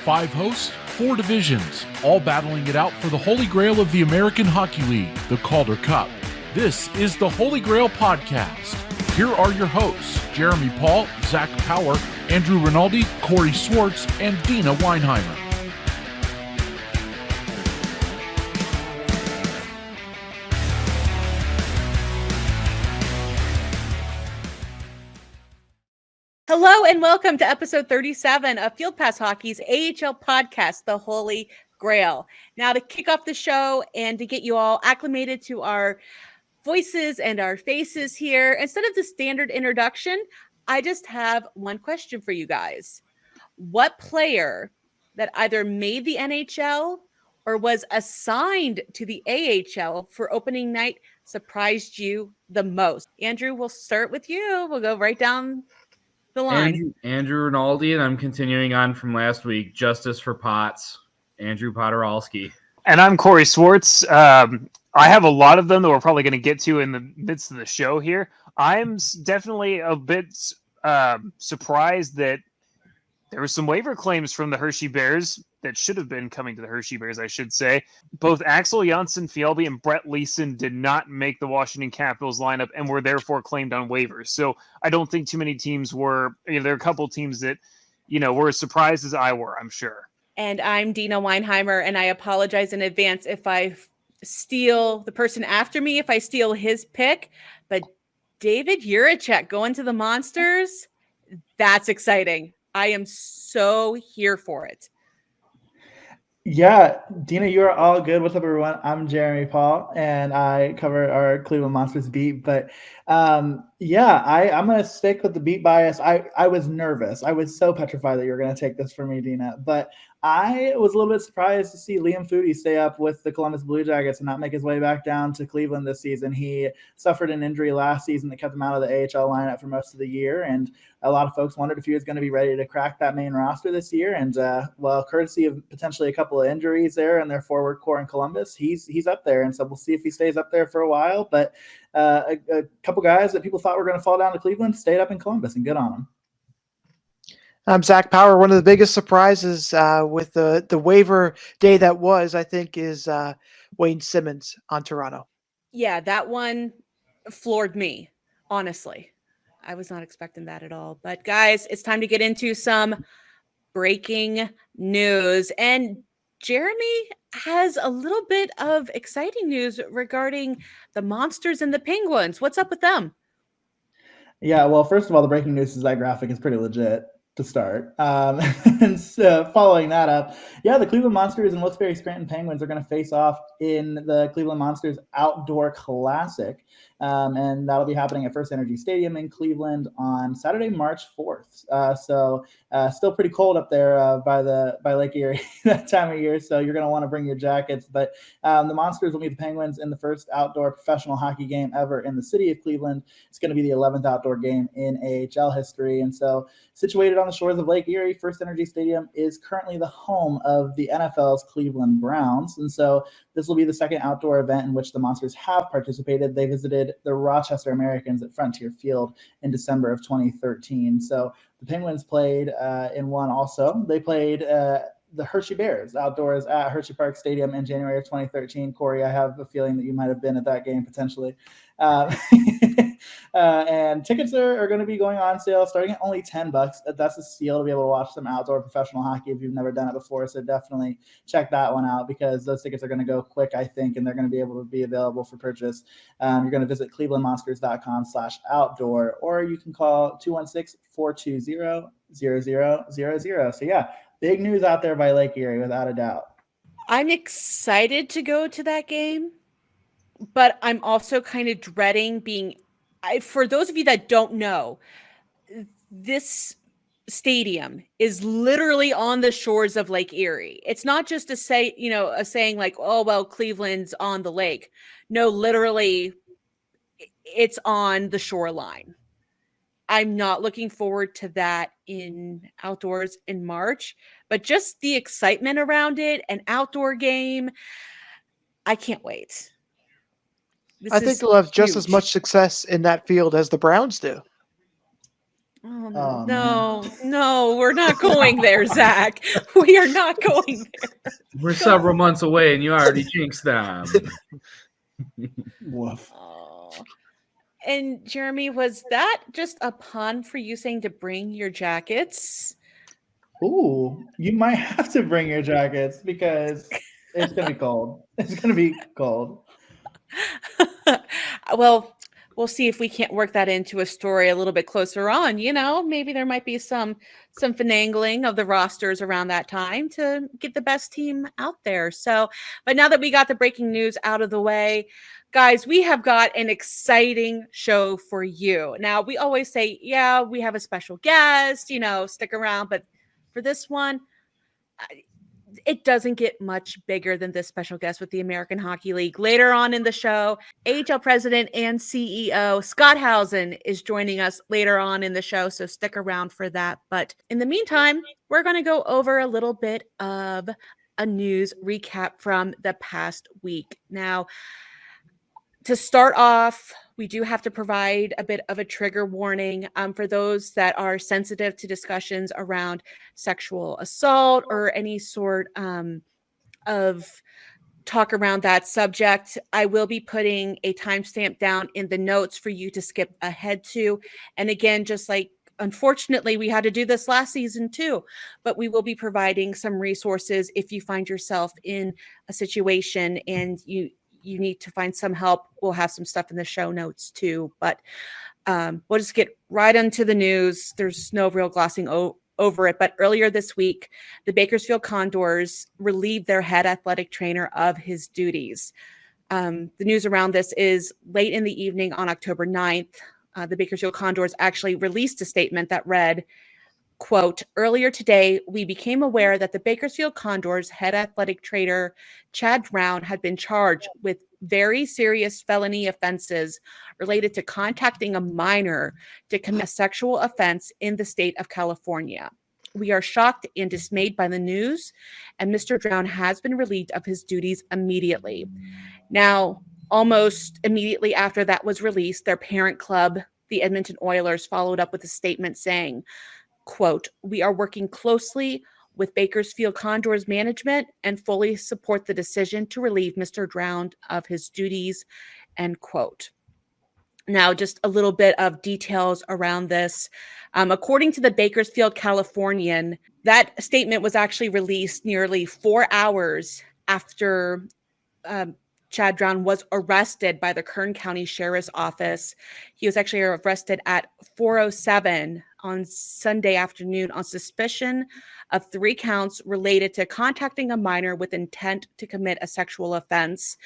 5 hosts, 4 divisions, all battling it out for the Holy GrAHL of the American Hockey League, the Calder Cup. This is the Holy GrAHL Podcast. Here are your hosts, Jeremy Paul, Zack Power, Andrew Rinaldi, Corey Swartz, and Deana Weinheimer. Hello and welcome to episode 37 of Field Pass Hockey's AHL podcast, the Holy GrAHL. Now to kick off the show and to get you all acclimated to our voices and our faces here, instead of the standard introduction, I just have one question for you guys. What player that either made the NHL or was assigned to the AHL for opening night surprised you the most? Andrew, we'll start with you. We'll go right down the line. Andrew Rinaldi, and I'm continuing on from last week. Justice for Potts, Andrew Podorowski. And I'm Corey Swartz. I have a lot of them that we're probably going to get to in the midst of the show here. I'm definitely a bit surprised that there were some waiver claims from the Hershey Bears that should have been coming to the Hershey Bears, I should say. Both Axel Jonsson-Fjällby and Brett Leeson did not make the Washington Capitals lineup and were therefore claimed on waivers. So I don't think too many teams were. There are a couple teams that, were as surprised as I were, I'm sure. And I'm Deana Weinheimer, and I apologize in advance if I steal the person after me, if I steal his pick. But David Jiricek going to the Monsters, that's exciting. I am so here for it. Yeah, Deana, you are all good. What's up, everyone? I'm Jeremy Paul, and I cover our Cleveland Monsters beat. But I'm going to stick with the beat bias. I was nervous. I was so petrified that you were going to take this from me, Deana. But I was a little bit surprised to see Liam Foudy stay up with the Columbus Blue Jackets and not make his way back down to Cleveland this season. He suffered an injury last season that kept him out of the AHL lineup for most of the year, and a lot of folks wondered if he was going to be ready to crack that main roster this year. And, courtesy of potentially a couple of injuries there in their forward core in Columbus, he's up there. And so we'll see if he stays up there for a while. But a couple guys that people thought were going to fall down to Cleveland stayed up in Columbus, and good on them. I'm Zack Power. One of the biggest surprises with the waiver day that was, I think, is Wayne Simmons on Toronto. Yeah, that one floored me, honestly. I was not expecting that at all. But guys, it's time to get into some breaking news. And Jeremy has a little bit of exciting news regarding the Monsters and the Penguins. What's up with them? Yeah, well, first of all, the breaking news is that graphic is pretty legit to start. And so following that up, the Cleveland Monsters and Wilkes-Barre Scranton Penguins are going to face off in the Cleveland Monsters Outdoor Classic. And that'll be happening at FirstEnergy Stadium in Cleveland on Saturday, March 4th. So still pretty cold up there by Lake Erie that time of year. So you're going to want to bring your jackets. But the Monsters will meet the Penguins in the first outdoor professional hockey game ever in the city of Cleveland. It's going to be the 11th outdoor game in AHL history. And so situated on the shores of Lake Erie, FirstEnergy Stadium is currently the home of the NFL's Cleveland Browns. And so this will be the second outdoor event in which the Monsters have participated. They visited the Rochester Americans at Frontier Field in December of 2013. So the Penguins played in one also. They played the Hershey Bears outdoors at Hershey Park Stadium in January of 2013. Corey, I have a feeling that you might have been at that game potentially. And tickets are going to be going on sale starting at only $10. That's a steal to be able to watch some outdoor professional hockey if you've never done it before. So definitely check that one out because those tickets are going to go quick, I think, and they're going to be able to be available for purchase. You're going to visit clevelandmonsters.com/outdoor, or you can call 216-420-0000. So big news out there by Lake Erie, without a doubt. I'm excited to go to that game, but I'm also kind of dreading being for those of you that don't know, this stadium is literally on the shores of Lake Erie. It's not just a saying like, oh, well, Cleveland's on the lake. No, literally it's on the shoreline. I'm not looking forward to that in outdoors in March, but just the excitement around it, an outdoor game, I can't wait. I think they'll have just as much success in that field as the Browns do. Oh, man. no, we're not going there, Zach. We are not going there. We're several months away, and you already jinxed them. Woof. Oh. And Jeremy, was that just a pun for you saying to bring your jackets? Ooh, you might have to bring your jackets because it's gonna be cold. It's gonna be cold. Well, we'll see if we can't work that into a story a little bit closer on. Maybe there might be some finagling of the rosters around that time to get the best team out there. So, but now that we got the breaking news out of the way, guys, we have got an exciting show for you. Now, we always say, yeah, we have a special guest, stick around, but for this one, it doesn't get much bigger than this special guest with the American Hockey League. Later on in the show, AHL president and CEO Scott Howson is joining us later on in the show, so stick around for that. But in the meantime, we're going to go over a little bit of a news recap from the past week. Now, to start off, we do have to provide a bit of a trigger warning for those that are sensitive to discussions around sexual assault or any sort of talk around that subject. I will be putting a timestamp down in the notes for you to skip ahead to. And again, just like unfortunately, we had to do this last season too, but we will be providing some resources if you find yourself in a situation and you need to find some help. We'll have some stuff in the show notes too, but we'll just get right into the news. There's no real glossing over it, but earlier this week, the Bakersfield Condors relieved their head athletic trainer of his duties. The news around this is late in the evening on October 9th. The Bakersfield Condors actually released a statement that read, quote, earlier today, we became aware that the Bakersfield Condors head athletic trainer, Chad Brown, had been charged with very serious felony offenses related to contacting a minor to commit a sexual offense in the state of California. We are shocked and dismayed by the news, and Mr. Brown has been relieved of his duties immediately. Now, almost immediately after that was released, their parent club, the Edmonton Oilers, followed up with a statement saying, quote, we are working closely with Bakersfield Condors management and fully support the decision to relieve Mr. Brown of his duties, end quote. Now, just a little bit of details around this. According to the Bakersfield Californian, that statement was actually released nearly 4 hours after Chad Brown was arrested by the Kern County Sheriff's Office. He was actually arrested at 4:07 on Sunday afternoon on suspicion of 3 counts related to contacting a minor with intent to commit a sexual offense,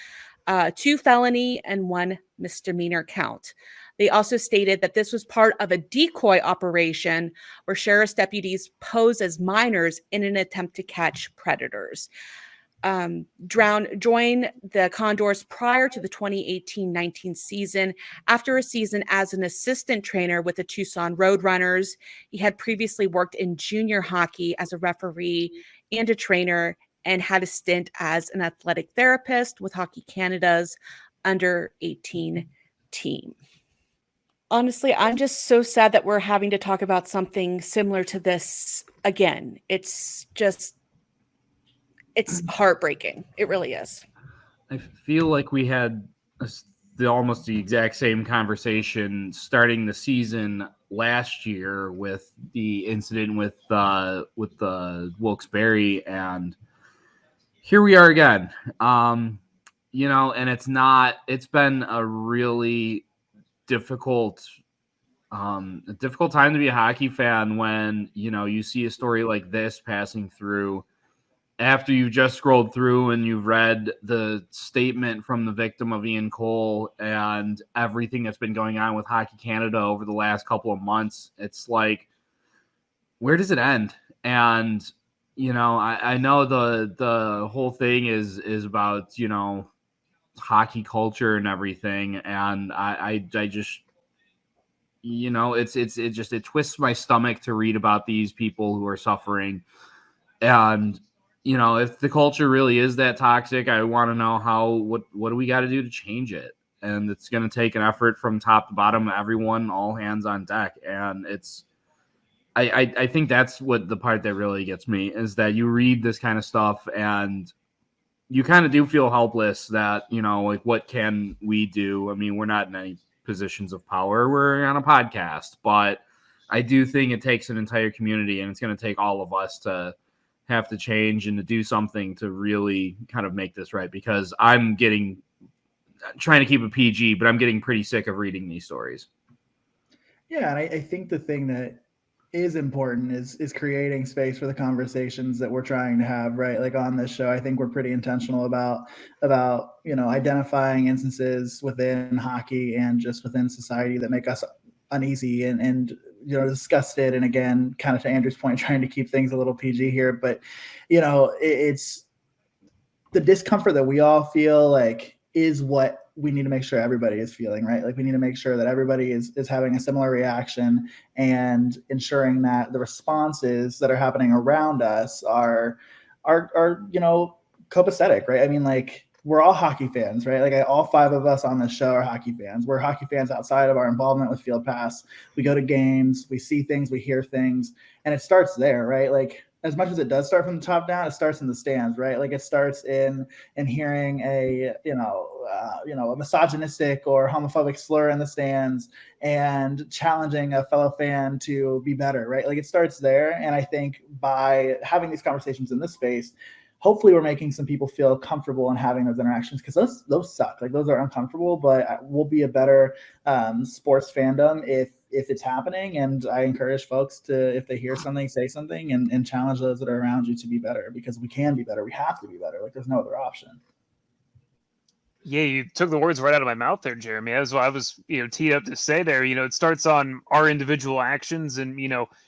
2 felony and 1 misdemeanor count. They also stated that this was part of a decoy operation where sheriff's deputies pose as minors in an attempt to catch predators. Brown joined the Condors prior to the 2018-19 season after a season as an assistant trainer with the Tucson Roadrunners. He had previously worked in junior hockey as a referee and a trainer and had a stint as an athletic therapist with Hockey Canada's under-18 team. Honestly, I'm just so sad that we're having to talk about something similar to this again. It's heartbreaking. It really is. I feel like we had almost the exact same conversation starting the season last year with the incident with the Wilkes-Barre, and here we are again. And it's been a really difficult time to be a hockey fan when, you see a story like this passing through after you've just scrolled through and you've read the statement from the victim of Ian Cole and everything that's been going on with Hockey Canada over the last couple of months. It's like, where does it end? And, I know the whole thing is about, hockey culture and everything. And I just, it twists my stomach to read about these people who are suffering. And, if the culture really is that toxic, I want to know what do we got to do to change it? And it's going to take an effort from top to bottom, everyone, all hands on deck. And it's I think that's what the part that really gets me is that you read this kind of stuff and you kind of do feel helpless that, like, what can we do? I mean, we're not in any positions of power. We're on a podcast, but I do think it takes an entire community, and it's going to take all of us to have to change and to do something to really kind of make this right, because I'm trying to keep it PG, but I'm getting pretty sick of reading these stories. Yeah, and I think the thing that is important is creating space for the conversations that we're trying to have, right? Like on this show, I think we're pretty intentional about identifying instances within hockey and just within society that make us uneasy and disgusted. And again, kind of to Andrew's point, trying to keep things a little PG here, but it's the discomfort that we all feel like is what we need to make sure everybody is feeling, right? Like we need to make sure that everybody is having a similar reaction and ensuring that the responses that are happening around us are copacetic, right? I mean, like we're all hockey fans, right? Like all 5 of us on this show are hockey fans. We're hockey fans outside of our involvement with Field Pass. We go to games, we see things, we hear things, and it starts there, right? Like as much as it does start from the top down, it starts in the stands, right? Like it starts in hearing a misogynistic or homophobic slur in the stands and challenging a fellow fan to be better, right? Like it starts there. And I think by having these conversations in this space, hopefully we're making some people feel comfortable in having those interactions, because those suck. Like those are uncomfortable, but we'll be a better sports fandom if it's happening. And I encourage folks to, if they hear something, say something and challenge those that are around you to be better, because we can be better. We have to be better. Like there's no other option. Yeah, you took the words right out of my mouth there, Jeremy. As I was, teed up to say there, it starts on our individual actions, and,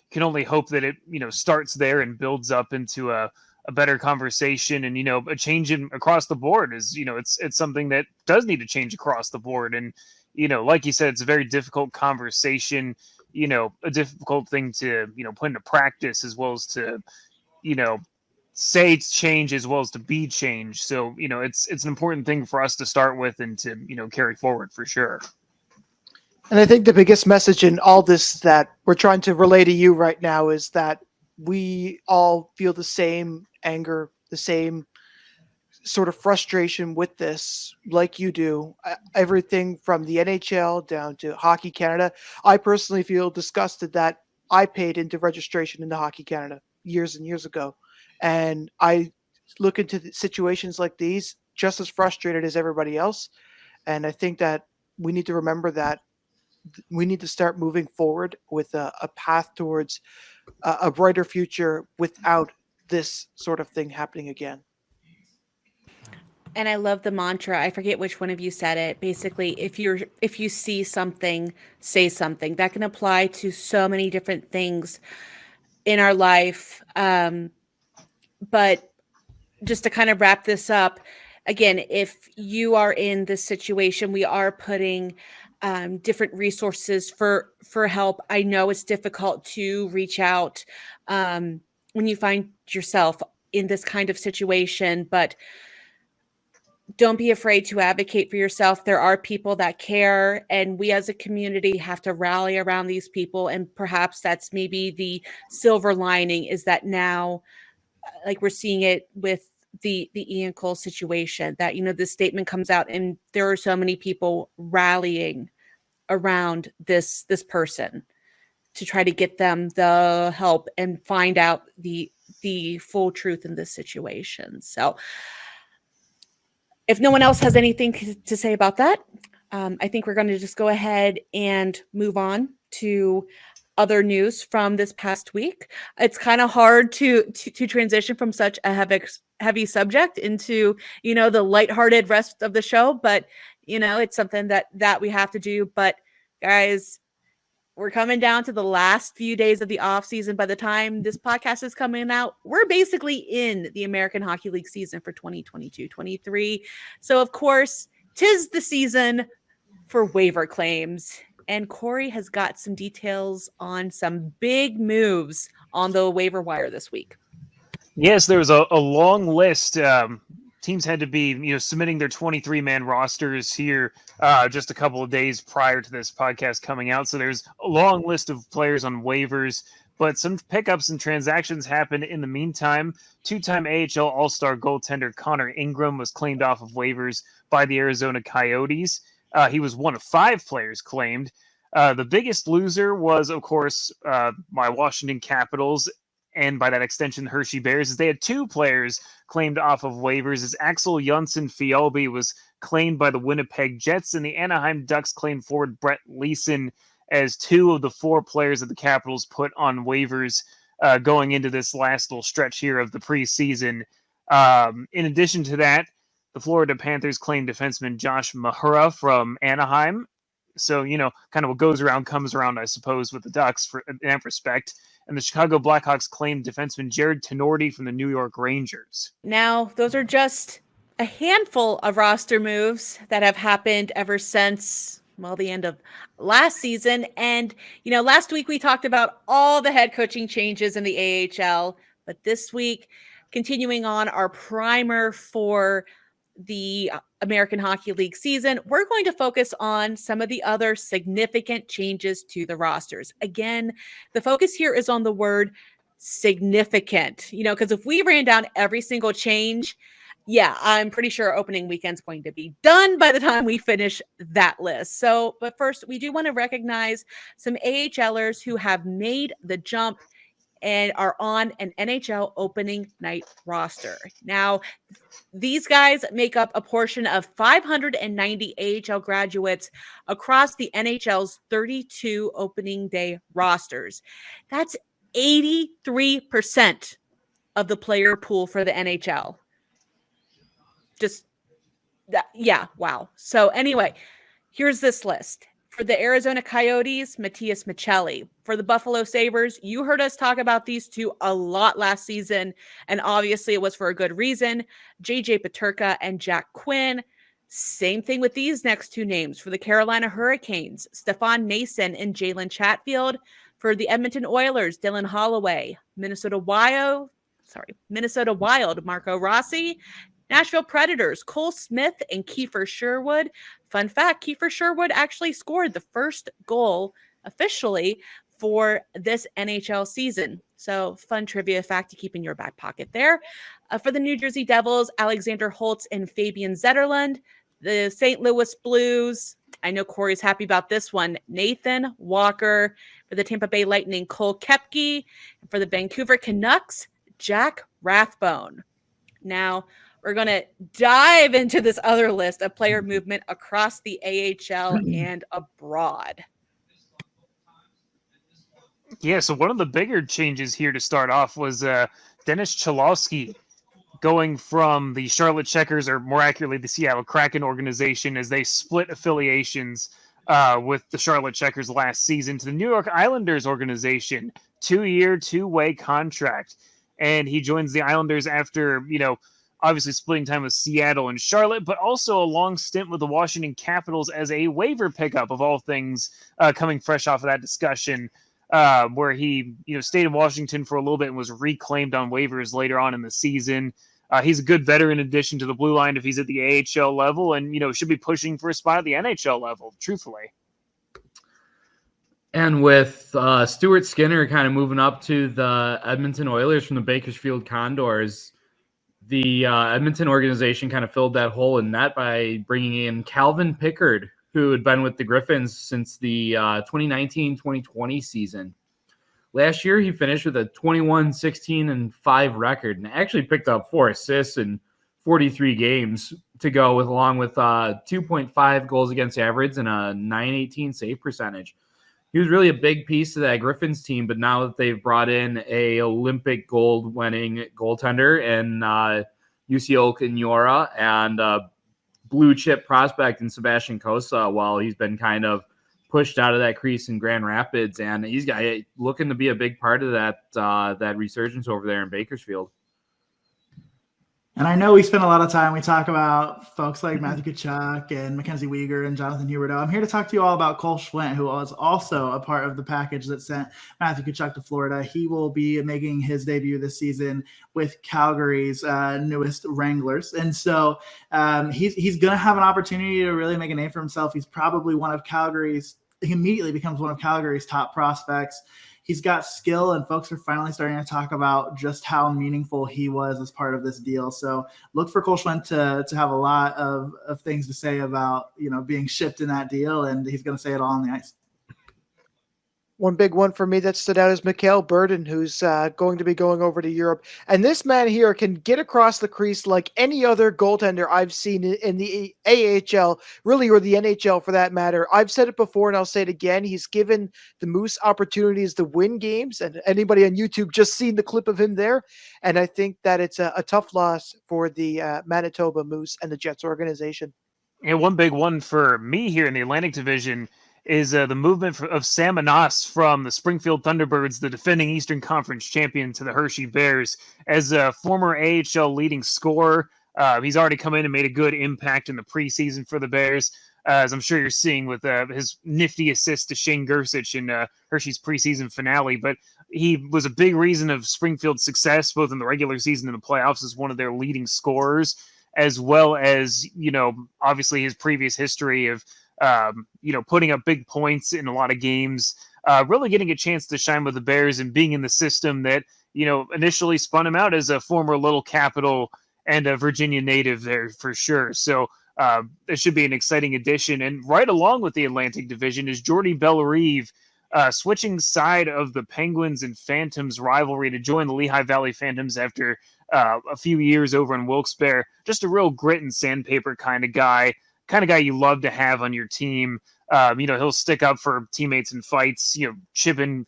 can only hope that it, starts there and builds up into a better conversation, and, a change across the board is, it's something that does need to change across the board. And, like you said, it's a very difficult conversation, a difficult thing to, put into practice, as well as to, say it's change as well as to be changed. So, it's an important thing for us to start with and to, carry forward for sure. And I think the biggest message in all this that we're trying to relay to you right now is that we all feel the same anger, the same sort of frustration with this, like you do. Everything from the NHL down to Hockey Canada. I personally feel disgusted that I paid into registration into Hockey Canada years and years ago. And I look into situations like these just as frustrated as everybody else. And I think that we need to remember that we need to start moving forward with a path towards a brighter future without this sort of thing happening again. And I love the mantra. I forget which one of you said it. Basically, if you see something, say something. That can apply to so many different things in our life. But just to kind of wrap this up, again, if you are in this situation, we are putting different resources for help. I know it's difficult to reach out when you find yourself in this kind of situation, but don't be afraid to advocate for yourself. There are people that care, and we as a community have to rally around these people. And perhaps that's maybe the silver lining, is that now, like we're seeing it with the Ian Cole situation, that, this statement comes out and there are so many people rallying around this person to try to get them the help and find out the full truth in this situation. So if no one else has anything to say about that, I think we're going to just go ahead and move on to other news from this past week. It's kind of hard to transition from such a heavy subject into, the lighthearted rest of the show, but it's something that we have to do. But guys, we're coming down to the last few days of the off season. By the time this podcast is coming out, we're basically in the American Hockey League season for 2022-23. So of course, 'tis the season for waiver claims. And Corey has got some details on some big moves on the waiver wire this week. Yes, there was a long list. Teams had to be, submitting their 23-man rosters here just a couple of days prior to this podcast coming out. So there's a long list of players on waivers but some pickups and transactions happened in the meantime. Two-time AHL All-Star goaltender Connor Ingram was claimed off of waivers by the Arizona Coyotes. He was one of 5 players claimed. The biggest loser was, of course, my Washington Capitals, and by that extension, Hershey Bears, as they had 2 players claimed off of waivers, as Axel Jonsson-Fjällby was claimed by the Winnipeg Jets, and the Anaheim Ducks claimed forward Brett Leeson as 2 of the 4 players that the Capitals put on waivers going into this last little stretch here of the preseason. In addition to that, the Florida Panthers claimed defenseman Josh Mahura from Anaheim. So, kind of what goes around comes around, I suppose, with the Ducks in that respect. And the Chicago Blackhawks claimed defenseman Jared Tenorti from the New York Rangers. Now, those are just a handful of roster moves that have happened ever since, the end of last season. And, last week we talked about all the head coaching changes in the AHL. But this week, continuing on our primer for the American Hockey League season, we're going to focus on some of the other significant changes to the rosters. Again, the focus here is on the word significant, because if we ran down every single change, I'm pretty sure opening weekend's going to be done by the time we finish that list. So, but first, we do want to recognize some AHLers who have made the jump and are on an NHL opening night roster. Now, these guys make up a portion of 590 AHL graduates across the NHL's 32 opening day rosters. That's 83% of the player pool for the NHL. Wow. So anyway, here's this list. For the Arizona Coyotes, Matias Michelli. For the Buffalo Sabres, you heard us talk about these 2 a lot last season, and obviously it was for a good reason. JJ Peterka and Jack Quinn. Same thing with these next 2 names. For the Carolina Hurricanes, Stefan Nason and Jalen Chatfield. For the Edmonton Oilers, Dylan Holloway. Minnesota Wild, Marco Rossi. Nashville Predators, Cole Smith and Kiefer Sherwood. Fun fact, Kiefer Sherwood actually scored the first goal officially for this NHL season. So fun trivia fact to keep in your back pocket there. For the New Jersey Devils, Alexander Holtz and Fabian Zetterlund. The St. Louis Blues, I know Corey's happy about this one, Nathan Walker. For the Tampa Bay Lightning, Cole Koepke. And for the Vancouver Canucks, Jack Rathbone. Now, we're going to dive into this other list of player movement across the AHL and abroad. Yeah, so one of the bigger changes here to start off was Dennis Cholowski going from the Charlotte Checkers, or more accurately, the Seattle Kraken organization, as they split affiliations with the Charlotte Checkers last season, to the New York Islanders organization. 2-year, 2-way contract. And he joins the Islanders after, obviously splitting time with Seattle and Charlotte, but also a long stint with the Washington Capitals as a waiver pickup, of all things, coming fresh off of that discussion, where he, stayed in Washington for a little bit and was reclaimed on waivers later on in the season. He's a good veteran addition to the blue line if he's at the AHL level, and, should be pushing for a spot at the NHL level, truthfully. And with Stuart Skinner kind of moving up to the Edmonton Oilers from the Bakersfield Condors, the Edmonton organization kind of filled that hole in net by bringing in Calvin Pickard, who had been with the Griffins since the 2019-2020 season. Last year, he finished with a 21-16-5 record and actually picked up 4 assists in 43 games to go with, along with 2.5 goals against average and a .918 save percentage. He was really a big piece of that Griffins team, but now that they've brought in a Olympic gold winning goaltender in Yussi Olkinuora and blue chip prospect in Sebastian Cossa, while he's been kind of pushed out of that crease in Grand Rapids, and he's looking to be a big part of that resurgence over there in Bakersfield. And I know we spend a lot of time, we talk about folks like Matthew Tkachuk and Mackenzie Weegar and Jonathan Huberdeau. I'm here to talk to you all about Cole Schwint, who was also a part of the package that sent Matthew Tkachuk to Florida. He will be making his debut this season with Calgary's newest Wranglers. And so he's going to have an opportunity to really make a name for himself. He's probably he immediately becomes one of Calgary's top prospects. he's got skill, and folks are finally starting to talk about just how meaningful he was as part of this deal. So look for Cole Schwent to have a lot of things to say about, being shipped in that deal, and he's going to say it all on the ice. One big one for me that stood out is Mikhail Burden, who's going to be going over to Europe. And this man here can get across the crease like any other goaltender I've seen in the AHL, really, or the NHL for that matter. I've said it before and I'll say it again. He's given the Moose opportunities to win games, and anybody on YouTube just seen the clip of him there. And I think that it's a tough loss for the Manitoba Moose and the Jets organization. And one big one for me here in the Atlantic Division is the movement of Sam Anas from the Springfield Thunderbirds, the defending Eastern Conference champion, to the Hershey Bears. As a former AHL leading scorer, he's already come in and made a good impact in the preseason for the Bears, as I'm sure you're seeing with his nifty assist to Shane Gersich in Hershey's preseason finale. But he was a big reason of Springfield's success, both in the regular season and the playoffs, as one of their leading scorers, as well as, obviously his previous history of putting up big points in a lot of games, really getting a chance to shine with the Bears and being in the system that, initially spun him out as a former Little Capital and a Virginia native there for sure. So it should be an exciting addition. And right along with the Atlantic Division is Jordy Bellerive, switching side of the Penguins and Phantoms rivalry to join the Lehigh Valley Phantoms after a few years over in Wilkes-Barre. Just a real grit and sandpaper kind of guy you love to have on your team. He'll stick up for teammates in fights, chipping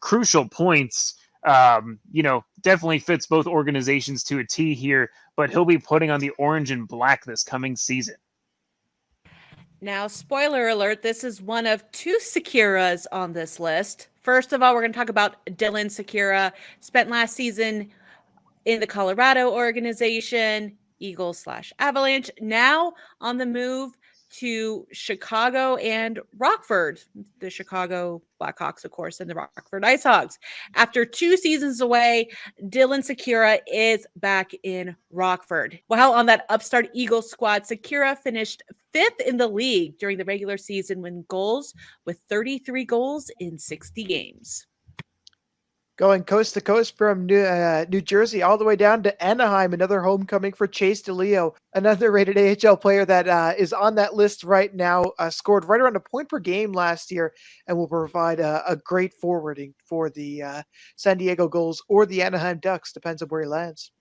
crucial points. Definitely fits both organizations to a T here, but he'll be putting on the orange and black this coming season. Now, spoiler alert, this is one of two Securas on this list. First of all, we're going to talk about Dylan Secura, spent last season in the Colorado organization, Eagles/Avalanche, now on the move to Chicago and Rockford, the Chicago Blackhawks, of course, and the Rockford IceHogs. After 2 seasons away, Dylan Secura is back in Rockford. While on that upstart Eagles squad, Secura finished 5th in the league during the regular season in goals with 33 goals in 60 games. Going coast to coast from New Jersey all the way down to Anaheim, another homecoming for Chase DeLeo, another rated AHL player that is on that list right now, scored right around a point per game last year and will provide a great forwarding for the San Diego Gulls or the Anaheim Ducks, depends on where he lands.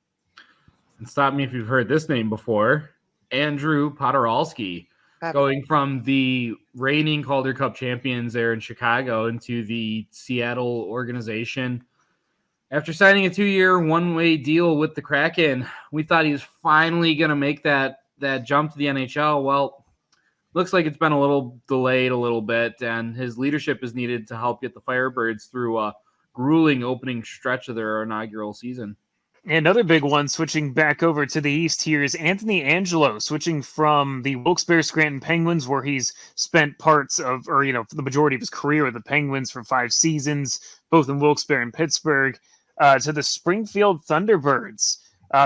And stop me if you've heard this name before, Andrew Podoralski, going from the reigning Calder Cup champions there in Chicago into the Seattle organization. After signing a 2-year one-way deal with the Kraken, we thought he was finally going to make that jump to the NHL. Well, looks like it's been a little delayed a little bit, and his leadership is needed to help get the Firebirds through a grueling opening stretch of their inaugural season. Another big one switching back over to the East here is Anthony Angelo, switching from the Wilkes-Barre Scranton Penguins, where he's spent parts of, the majority of his career with the Penguins for 5 seasons, both in Wilkes-Barre and Pittsburgh, to the Springfield Thunderbirds.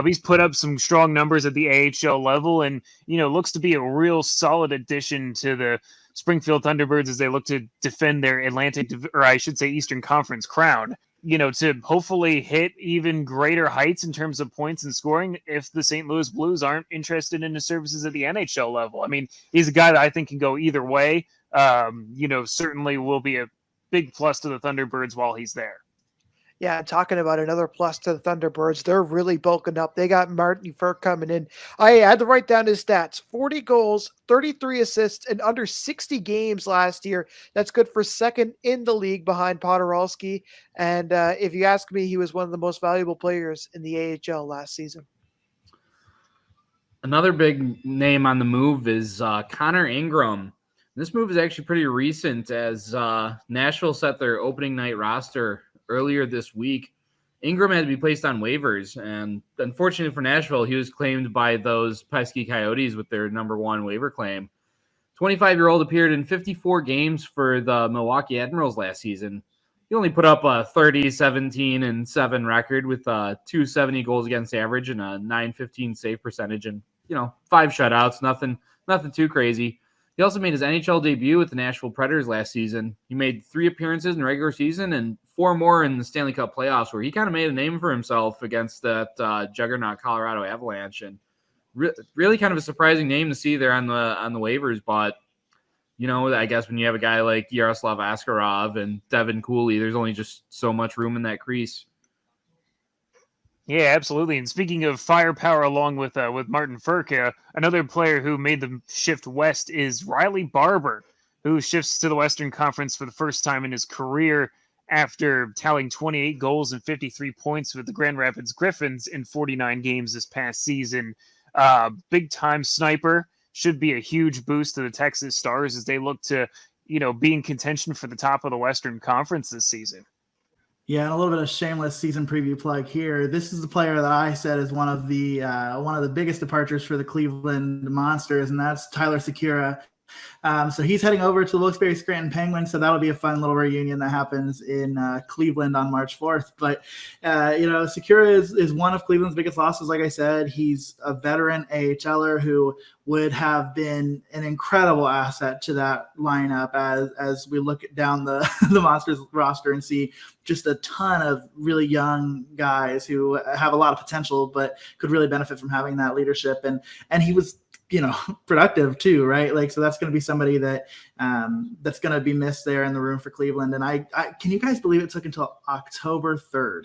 He's put up some strong numbers at the AHL level and, looks to be a real solid addition to the Springfield Thunderbirds as they look to defend their Eastern Conference crown. To hopefully hit even greater heights in terms of points and scoring if the St. Louis Blues aren't interested in his services at the NHL level. I mean, he's a guy that I think can go either way. Certainly will be a big plus to the Thunderbirds while he's there. Yeah, talking about another plus to the Thunderbirds, they're really bulking up. They got Martin Furk coming in. I had to write down his stats. 40 goals, 33 assists, and under 60 games last year. That's good for second in the league behind Podoralski. And if you ask me, he was one of the most valuable players in the AHL last season. Another big name on the move is Connor Ingram. This move is actually pretty recent as Nashville set their opening night roster earlier this week. Ingram had to be placed on waivers, and unfortunately for Nashville, he was claimed by those pesky Coyotes with their number 1 waiver claim. 25-year-old appeared in 54 games for the Milwaukee Admirals last season. He only put up a 30, 17, and 7 record with 270 goals against average and a .915 save percentage and, 5 shutouts, nothing too crazy. He also made his NHL debut with the Nashville Predators last season. He made 3 appearances in the regular season and 4 more in the Stanley Cup playoffs, where he kind of made a name for himself against that juggernaut Colorado Avalanche. And really kind of a surprising name to see there on the waivers. But, I guess when you have a guy like Yaroslav Askarov and Devin Cooley, there's only just so much room in that crease. Yeah, absolutely. And speaking of firepower, along with Martin Furka, another player who made the shift west is Riley Barber, who shifts to the Western Conference for the first time in his career after tallying 28 goals and 53 points with the Grand Rapids Griffins in 49 games this past season. Big-time sniper, should be a huge boost to the Texas Stars as they look to, be in contention for the top of the Western Conference this season. Yeah, and a little bit of shameless season preview plug here. This is the player that I said is one of the biggest departures for the Cleveland Monsters, and that's Tyler Sekura. So he's heading over to the Wilkes-Barre Scranton Penguins, so that'll be a fun little reunion that happens in Cleveland on March 4th. But, Sekura is one of Cleveland's biggest losses. Like I said, he's a veteran AHLer who would have been an incredible asset to that lineup as we look down the Monsters roster and see just a ton of really young guys who have a lot of potential but could really benefit from having that leadership. And he was productive too, right? Like, so that's going to be somebody that that's going to be missed there in the room for Cleveland. And I can you guys believe it took until October 3rd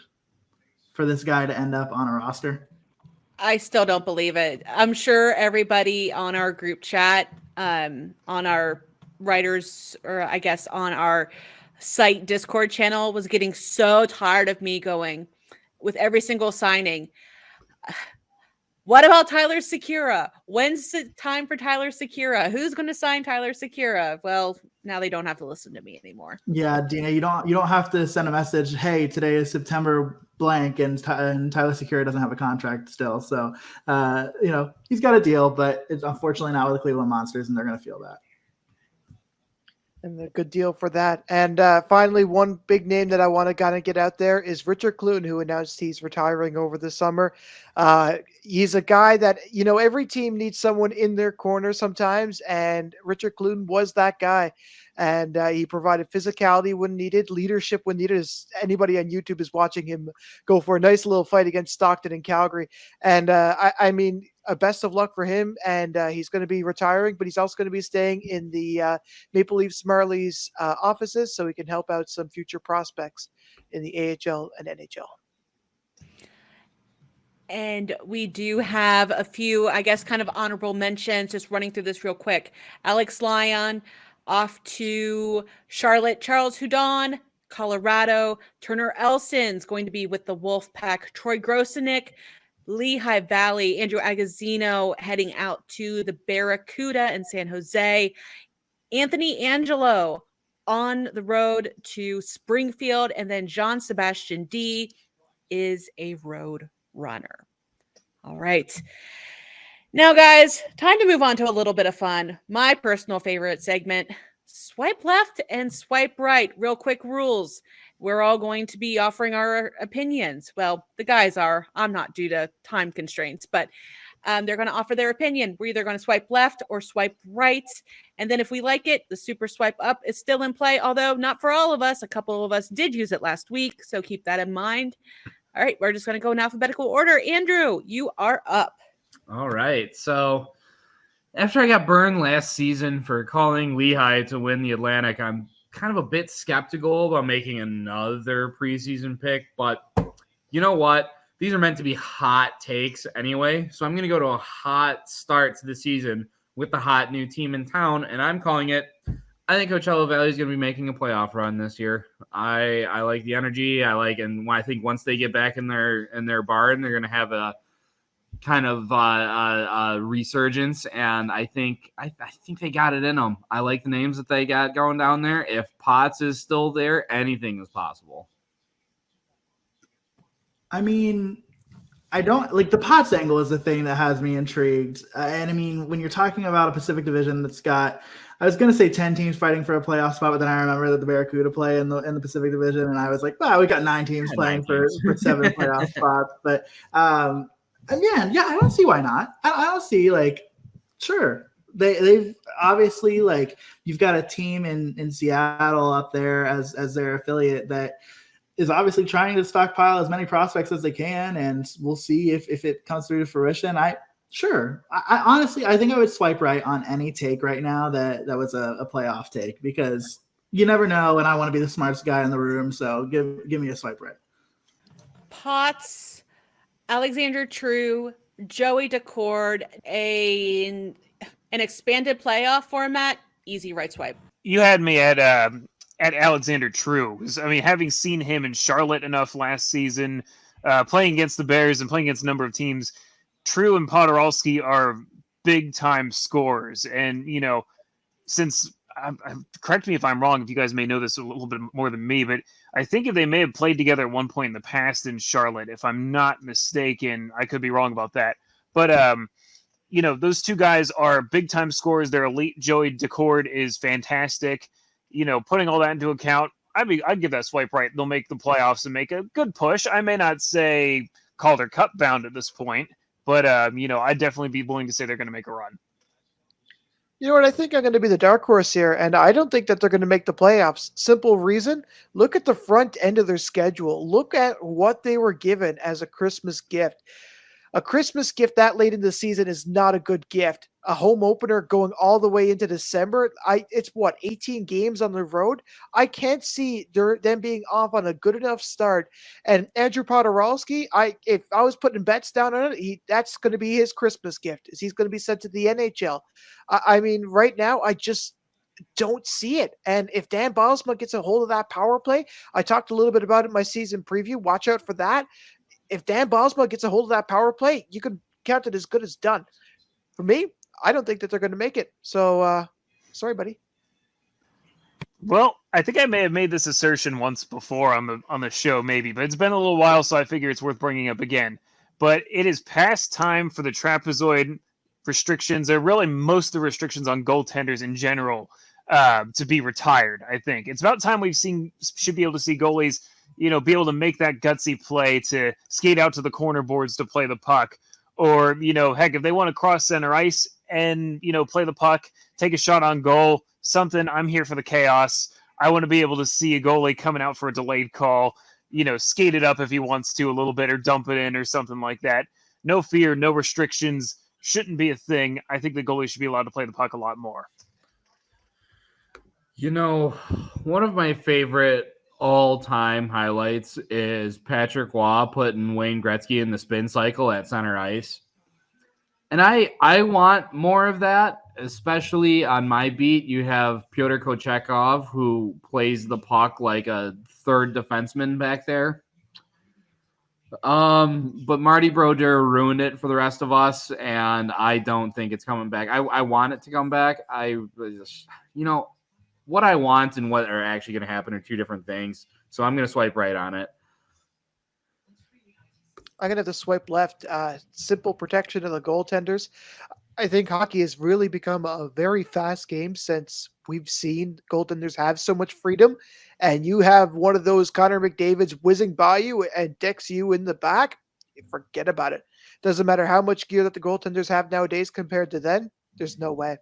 for this guy to end up on a roster? I still don't believe it. I'm sure everybody on our group chat, on our writers, or I guess on our site Discord channel, was getting so tired of me going with every single signing. What about Tyler Sekura? When's it time for Tyler Sekura? Who's going to sign Tyler Sekura? Well, now they don't have to listen to me anymore. Yeah, Deana, you don't have to send a message. Hey, today is September blank, and Tyler Sekura doesn't have a contract still. So, he's got a deal, but it's unfortunately not with the Cleveland Monsters, and they're going to feel that. And a good deal for that. And finally, one big name that I want to kind of get out there is Richard Clune, who announced he's retiring over the summer. He's a guy that, every team needs someone in their corner sometimes, and Richard Clune was that guy. And he provided physicality when needed, leadership when needed. As anybody on YouTube is watching him go for a nice little fight against Stockton and Calgary. And best of luck for him. And he's going to be retiring, but he's also going to be staying in the Maple Leafs Marlies offices so he can help out some future prospects in the AHL and NHL. And we do have a few, I guess, kind of honorable mentions, just running through this real quick. Alex Lyon off to Charlotte. Charles Hudon, Colorado. Turner Elson's going to be with the Wolfpack. Troy Grosenick, Lehigh Valley. Andrew Agazzino heading out to the Barracuda in San Jose. Anthony Angelo on the road to Springfield. And then Jean-Sebastien D is a road runner. All right. Now, guys, time to move on to a little bit of fun. My personal favorite segment, swipe left and swipe right. Real quick rules. We're all going to be offering our opinions. Well, the guys are. I'm not due to time constraints, but they're going to offer their opinion. We're either going to swipe left or swipe right. And then if we like it, the super swipe up is still in play, although not for all of us. A couple of us did use it last week, so keep that in mind. All right, we're just going to go in alphabetical order. Andrew, you are up. All right. So after I got burned last season for calling Lehigh to win the Atlantic, I'm kind of a bit skeptical about making another preseason pick. But you know what? These are meant to be hot takes anyway. So I'm going to go to a hot start to the season with the hot new team in town. And I'm calling it, I think Coachella Valley is going to be making a playoff run this year. I like the energy. And I think once they get back in their barn, they're going to have a kind of resurgence. And I think they got it in them. I like the names that they got going down there. If Potts is still there, anything is possible. I mean, I don't like the Potts angle is the thing that has me intrigued. And I mean, when you're talking about a Pacific Division that's got, I was going to say 10 teams fighting for a playoff spot, but then I remember that the Barracuda play in the Pacific Division, and I was like, wow, we got 9 teams playing for 7 playoff spots. But again, yeah, I don't see why not. I don't see sure, they've obviously, like, you've got a team in Seattle up there as their affiliate that is obviously trying to stockpile as many prospects as they can, and we'll see if it comes through to fruition. I honestly, I think I would swipe right on any take right now that was a playoff take, because you never know, and I want to be the smartest guy in the room, so give me a swipe right. Potts, Alexander True, Joey Decord, an expanded playoff format, easy right swipe. You had me at Alexander True. I mean, having seen him in Charlotte enough last season, playing against the Bears and playing against a number of teams, True and Podorowski are big-time scorers. And, you know, since correct me if I'm wrong, if you guys may know this a little bit more than me, but I think if they may have played together at one point in the past in Charlotte, if I'm not mistaken. I could be wrong about that. But, you know, those two guys are big-time scorers. They're elite. Joey Decord is fantastic. You know, putting all that into account, I'd give that swipe right. They'll make the playoffs and make a good push. I may not say Calder Cup bound at this point, but, you know, I'd definitely be willing to say they're going to make a run. You know what? I think I'm going to be the dark horse here, and I don't think that they're going to make the playoffs. Simple reason. Look at the front end of their schedule. Look at what they were given as a Christmas gift. A Christmas gift that late in the season is not a good gift. A home opener going all the way into December. It's 18 games on the road. I can't see them being off on a good enough start. And Andrew Podorowski, if I was putting bets down on it, that's going to be his Christmas gift. Is he's going to be sent to the NHL. I mean, right now, I just don't see it. And if Dan Bylsma gets a hold of that power play, I talked a little bit about it in my season preview. Watch out for that. If Dan Bylsma gets a hold of that power play, you could count it as good as done. For me, I don't think that they're going to make it. So, sorry, buddy. Well, I think I may have made this assertion once before on the show, maybe, but it's been a little while, so I figure it's worth bringing up again. But it is past time for the trapezoid restrictions, or really most of the restrictions on goaltenders in general, to be retired. I think it's about time should be able to see goalies, you know, be able to make that gutsy play to skate out to the corner boards to play the puck. Or, you know, heck, if they want to cross center ice and, you know, play the puck, take a shot on goal, something, I'm here for the chaos. I want to be able to see a goalie coming out for a delayed call, you know, skate it up if he wants to a little bit or dump it in or something like that. No fear, no restrictions, shouldn't be a thing. I think the goalie should be allowed to play the puck a lot more. You know, one of my favorite all-time highlights is Patrick Waugh putting Wayne Gretzky in the spin cycle at center ice. And I want more of that, especially on my beat. You have Pyotr Kochetkov, who plays the puck like a third defenseman back there. But Marty Brodeur ruined it for the rest of us, and I don't think it's coming back. I want it to come back. What I want and what are actually going to happen are two different things. So I'm going to swipe right on it. I'm going to have to swipe left. Simple protection of the goaltenders. I think hockey has really become a very fast game since we've seen goaltenders have so much freedom. And you have one of those Connor McDavids whizzing by you and decks you in the back. Forget about it. Doesn't matter how much gear that the goaltenders have nowadays compared to then. There's no way.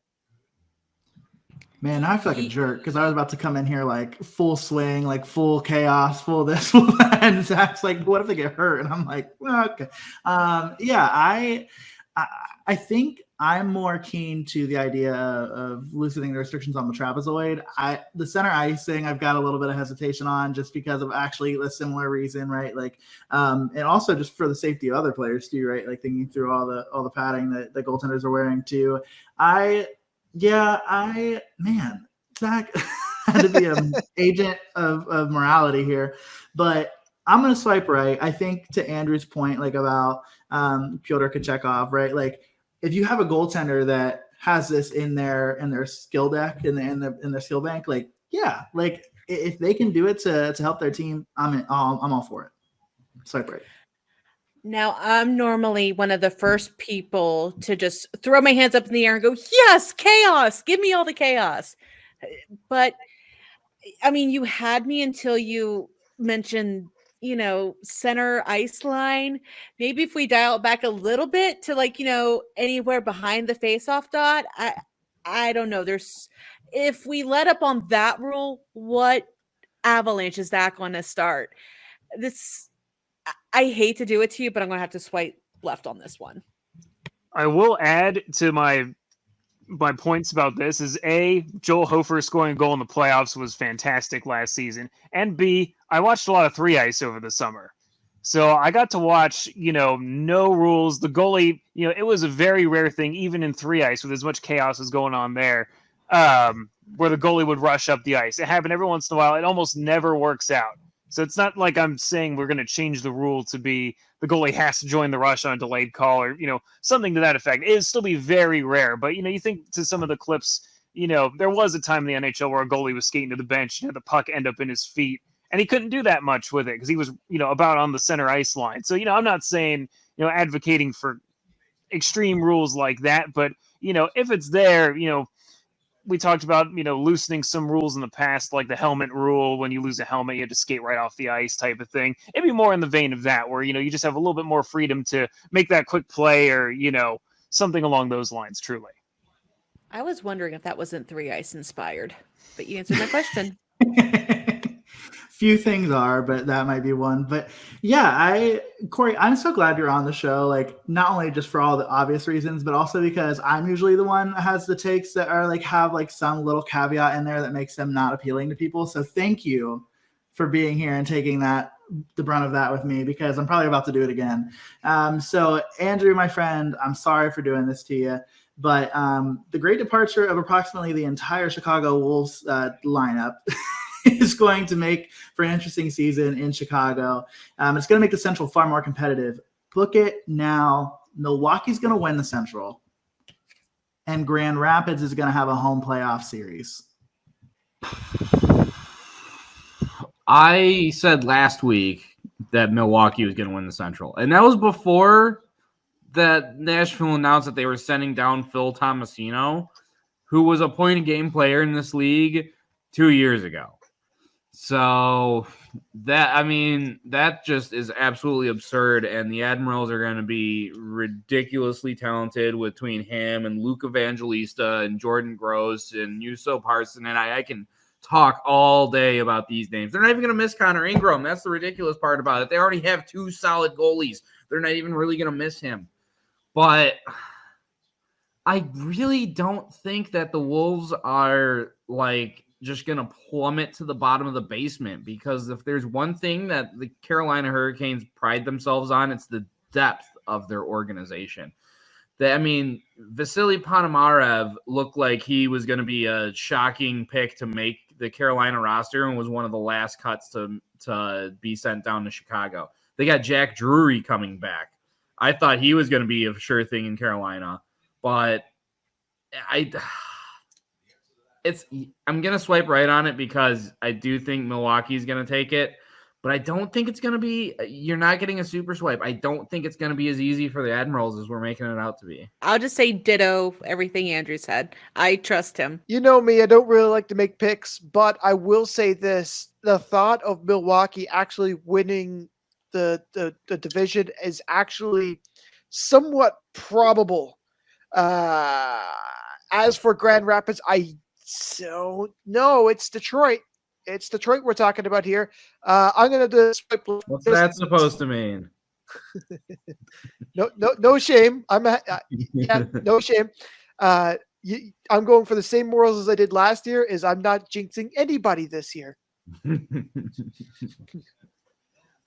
Man, now I feel like a jerk because I was about to come in here like full swing, like full chaos, full this, full that. And Zach's like, what if they get hurt? And I'm like, well, okay. I think I'm more keen to the idea of loosening the restrictions on the trapezoid. The center ice thing, I've got a little bit of hesitation on just because of actually a similar reason, right? Like, and also just for the safety of other players too, right? Like thinking through all the padding that the goaltenders are wearing too. Zach had to be an agent of morality here, but I'm going to swipe right. I think to Andrew's point, like about Pyotr Kochetkov, right? Like if you have a goaltender that has this in their skill deck, in their skill bank, like, yeah, like if they can do it to help their team, I'm all for it. Swipe right. Now, I'm normally one of the first people to just throw my hands up in the air and go, yes, chaos, give me all the chaos. But, I mean, you had me until you mentioned, you know, center ice line. Maybe if we dial it back a little bit to, like, you know, anywhere behind the faceoff dot, I don't know. If we let up on that rule, what avalanche is that going to start? I hate to do it to you, but I'm going to have to swipe left on this one. I will add to my points about this is A, Joel Hofer scoring a goal in the playoffs was fantastic last season. And B, I watched a lot of 3-ice over the summer. So I got to watch, no rules. The goalie, it was a very rare thing, even in 3-ice with as much chaos as going on there, where the goalie would rush up the ice. It happened every once in a while. It almost never works out. So it's not like I'm saying we're going to change the rule to be the goalie has to join the rush on a delayed call or, something to that effect. It would still be very rare. But, you think to some of the clips, there was a time in the NHL where a goalie was skating to the bench and had the puck end up in his feet. And he couldn't do that much with it because he was, about on the center ice line. So, I'm not saying, advocating for extreme rules like that. But, if it's there, we talked about, loosening some rules in the past, like the helmet rule. When you lose a helmet, you have to skate right off the ice type of thing. It'd be more in the vein of that, where, you just have a little bit more freedom to make that quick play or, something along those lines, truly. I was wondering if that wasn't 3-ice inspired, but you answered my question. Few things are, but that might be one. But yeah, Corey, I'm so glad you're on the show. Like, not only just for all the obvious reasons, but also because I'm usually the one that has the takes that are like have like some little caveat in there that makes them not appealing to people. So thank you for being here and taking the brunt of that with me, because I'm probably about to do it again. So Andrew, my friend, I'm sorry for doing this to you. But the great departure of approximately the entire Chicago Wolves lineup is going to make for an interesting season in Chicago. It's going to make the Central far more competitive. Book it now. Milwaukee's going to win the Central, and Grand Rapids is going to have a home playoff series. I said last week that Milwaukee was going to win the Central, and that was before that Nashville announced that they were sending down Phil Tomasino, who was a point-a-game player in this league 2 years ago. So that just is absolutely absurd. And the Admirals are going to be ridiculously talented between him and Luke Evangelista and Jordan Gross and Juuso Parson. And I can talk all day about these names. They're not even going to miss Connor Ingram. That's the ridiculous part about it. They already have 2 solid goalies. They're not even really going to miss him. But I really don't think that the Wolves are like just going to plummet to the bottom of the basement, because if there's one thing that the Carolina Hurricanes pride themselves on, it's the depth of their organization. Vasily Ponomarev looked like he was going to be a shocking pick to make the Carolina roster and was one of the last cuts to be sent down to Chicago. They got Jack Drury coming back. I thought he was going to be a sure thing in Carolina, but I'm going to swipe right on it because I do think Milwaukee's going to take it, but I don't think it's going to be – you're not getting a super swipe. I don't think it's going to be as easy for the Admirals as we're making it out to be. I'll just say ditto everything Andrew said. I trust him. You know me, I don't really like to make picks, but I will say this. The thought of Milwaukee actually winning the division is actually somewhat probable. As for Grand Rapids, I don't know. It's Detroit. It's Detroit we're talking about here. I'm going to swipe. What's that supposed to mean? No shame. No shame. I'm going for the same morals as I did last year. Is I'm not jinxing anybody this year.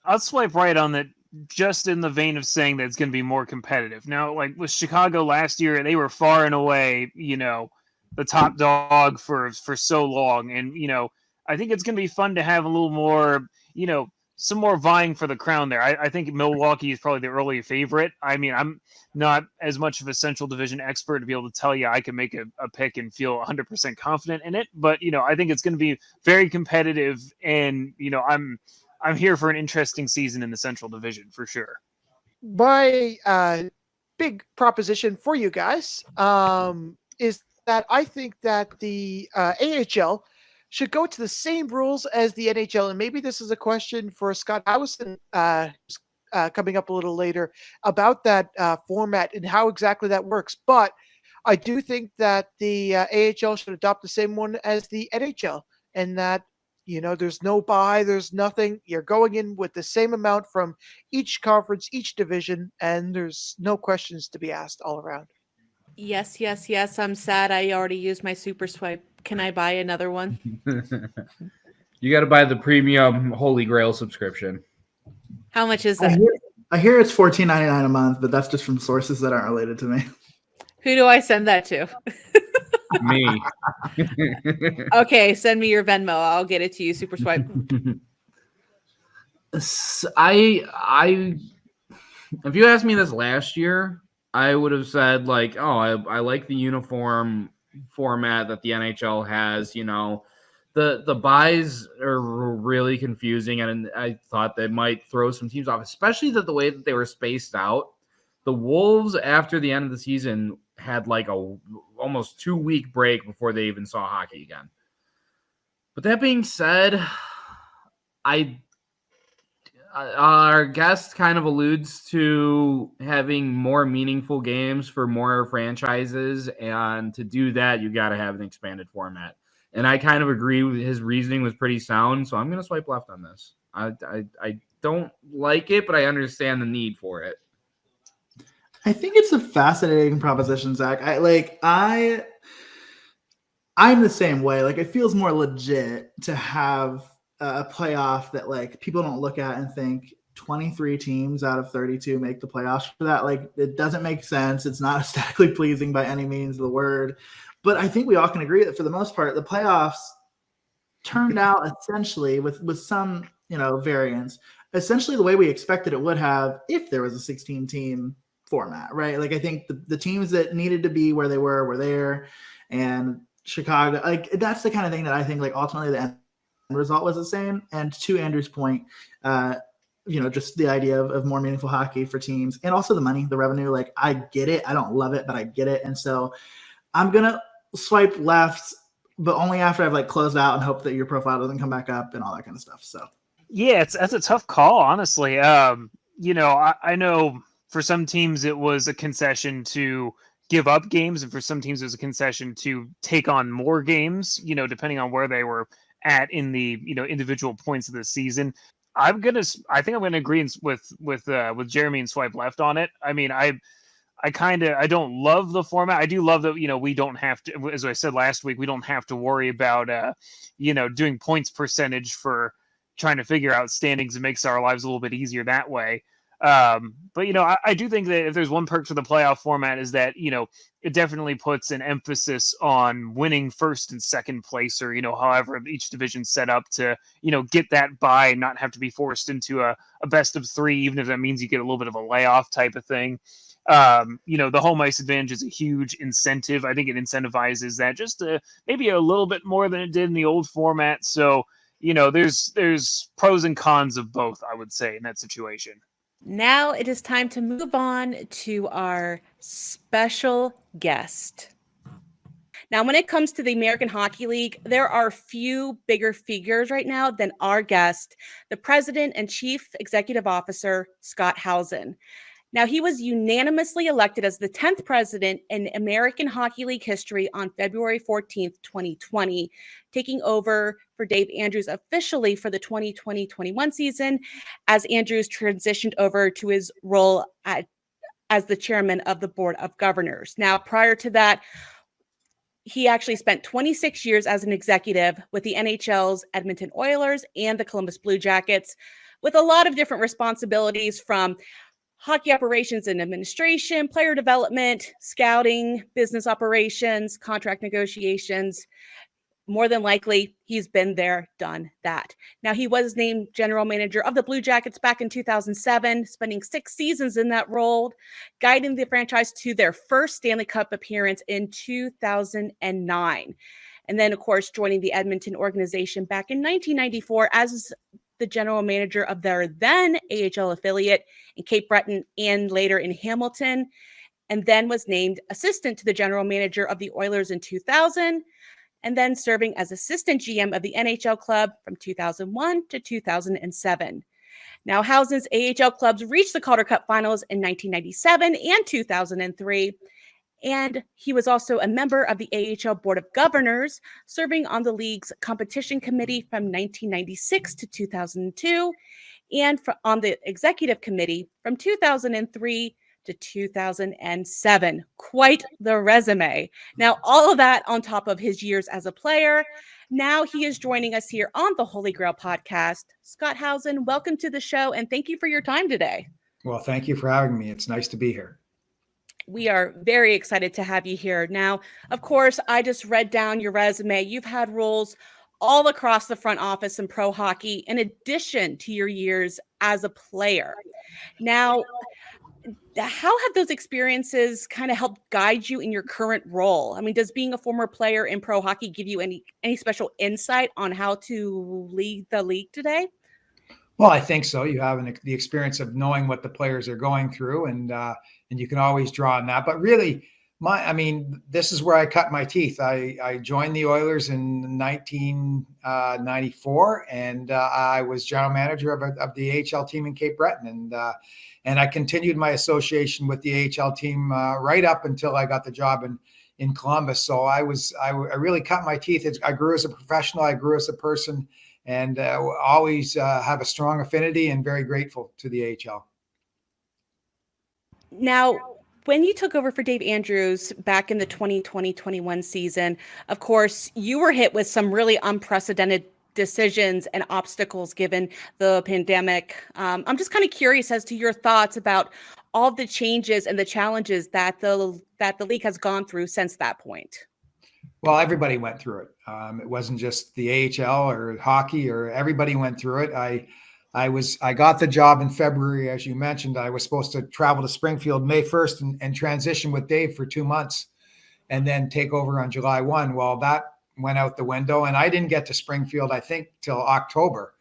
I'll swipe right on that, just in the vein of saying that it's going to be more competitive. Now, like with Chicago last year, they were far and away, the top dog for so long. And, I think it's going to be fun to have a little more, some more vying for the crown there. I think Milwaukee is probably the early favorite. I mean, I'm not as much of a Central Division expert to be able to tell you I can make a pick and feel 100% confident in it. But, I think it's going to be very competitive. And, I'm here for an interesting season in the Central Division for sure. My big proposition for you guys is that I think that the AHL should go to the same rules as the NHL. And maybe this is a question for Scott Howson coming up a little later about that format and how exactly that works. But I do think that the AHL should adopt the same one as the NHL, and that, there's no buy, there's nothing. You're going in with the same amount from each conference, each division, and there's no questions to be asked all around. Yes, yes, yes. I'm sad I already used my super swipe. Can I buy another one? You got to buy the premium Holy GrAHL subscription. How much is that? I hear it's $14.99 a month, but that's just from sources that aren't related to me. Who do I send that to? Me. Okay, send me your Venmo. I'll get it to you. Super swipe. I if you asked me this last year, I would have said like, oh, I like the uniform format that the NHL has. The buys are really confusing, and I thought they might throw some teams off, especially the way that they were spaced out. The Wolves, after the end of the season, had like a almost 2-week break before they even saw hockey again. But that being said, our guest kind of alludes to having more meaningful games for more franchises, and to do that, you got to have an expanded format. And I kind of agree with his reasoning was pretty sound, so I'm going to swipe left on this. I don't like it, but I understand the need for it. I think it's a fascinating proposition, Zach. I'm the same way. Like, it feels more legit to have a playoff that like people don't look at and think 23 teams out of 32 make the playoffs for that. Like, it doesn't make sense. It's not aesthetically pleasing by any means of the word. But I think we all can agree that for the most part, the playoffs turned out essentially with some, variance, essentially the way we expected it would have if there was a 16-team format, right? Like, I think the teams that needed to be where they were there, and Chicago, like, that's the kind of thing that I think like ultimately the end result was the same. And to Andrew's point, just the idea of more meaningful hockey for teams, and also the money, the revenue. Like, I get it. I don't love it, but I get it. And so I'm gonna swipe left, but only after I've like closed out and hope that your profile doesn't come back up and all that kind of stuff. So yeah, that's a tough call, honestly. I know for some teams it was a concession to give up games, and for some teams it was a concession to take on more games, depending on where they were at in the individual points of the season. I think I'm gonna agree with Jeremy and swipe left on it. I mean, I don't love the format. I do love that, we don't have to, as I said last week, we don't have to worry about, doing points percentage for trying to figure out standings. It makes our lives a little bit easier that way. But I do think that if there's one perk to the playoff format is that, it definitely puts an emphasis on winning first and second place, or, however each division's set up to, get that bye and not have to be forced into a best of 3, even if that means you get a little bit of a layoff type of thing. The home ice advantage is a huge incentive. I think it incentivizes that just maybe a little bit more than it did in the old format. So, there's pros and cons of both, I would say, in that situation. Now it is time to move on to our special guest. Now, when it comes to the American Hockey League, there are few bigger figures right now than our guest, the president and chief executive officer, Scott Howson. Now, he was unanimously elected as the 10th president in American Hockey League history on February 14th, 2020, taking over for Dave Andrews officially for the 2020-21 season, as Andrews transitioned over to his role as the chairman of the Board of Governors. Now, prior to that, he actually spent 26 years as an executive with the NHL's Edmonton Oilers and the Columbus Blue Jackets, with a lot of different responsibilities from hockey operations and administration, player development, scouting, business operations, contract negotiations. More than likely, he's been there, done that. Now, he was named general manager of the Blue Jackets back in 2007, spending 6 seasons in that role, guiding the franchise to their first Stanley Cup appearance in 2009. And then, of course, joining the Edmonton organization back in 1994 as the general manager of their then AHL affiliate in Cape Breton and later in Hamilton, and then was named assistant to the general manager of the Oilers in 2000, and then serving as assistant GM of the NHL club from 2001 to 2007. Now, Howson's AHL clubs reached the Calder Cup finals in 1997 and 2003, And he was also a member of the AHL Board of Governors, serving on the league's competition committee from 1996 to 2002, and on the executive committee from 2003 to 2007. Quite the resume. Now, all of that on top of his years as a player. Now he is joining us here on the Holy GrAHL podcast. Scott Howson, welcome to the show, and thank you for your time today. Well, thank you for having me. It's nice to be here. We are very excited to have you here. Now, of course, I just read down your resume. You've had roles all across the front office in pro hockey, in addition to your years as a player. Now, how have those experiences kind of helped guide you in your current role? I mean, does being a former player in pro hockey give you any special insight on how to lead the league today? Well, I think so. You have the experience of knowing what the players are going through, and you can always draw on that. But really, this is where I cut my teeth. I joined the Oilers in 1994, and I was general manager of the AHL team in Cape Breton, and I continued my association with the AHL team right up until I got the job in Columbus. So I really cut my teeth. I grew as a professional. I grew as a person. And always have a strong affinity and very grateful to the AHL. Now, when you took over for Dave Andrews back in the 2020-21 season, of course, you were hit with some really unprecedented decisions and obstacles given the pandemic. I'm just kind of curious as to your thoughts about all the changes and the challenges that the league has gone through since that point. Well, everybody went through it. It wasn't just the AHL or hockey, or everybody went through it. I got the job in February, as you mentioned. I was supposed to travel to Springfield May 1st and transition with Dave for 2 months and then take over on July 1. Well, that went out the window, and I didn't get to Springfield, I think, till October.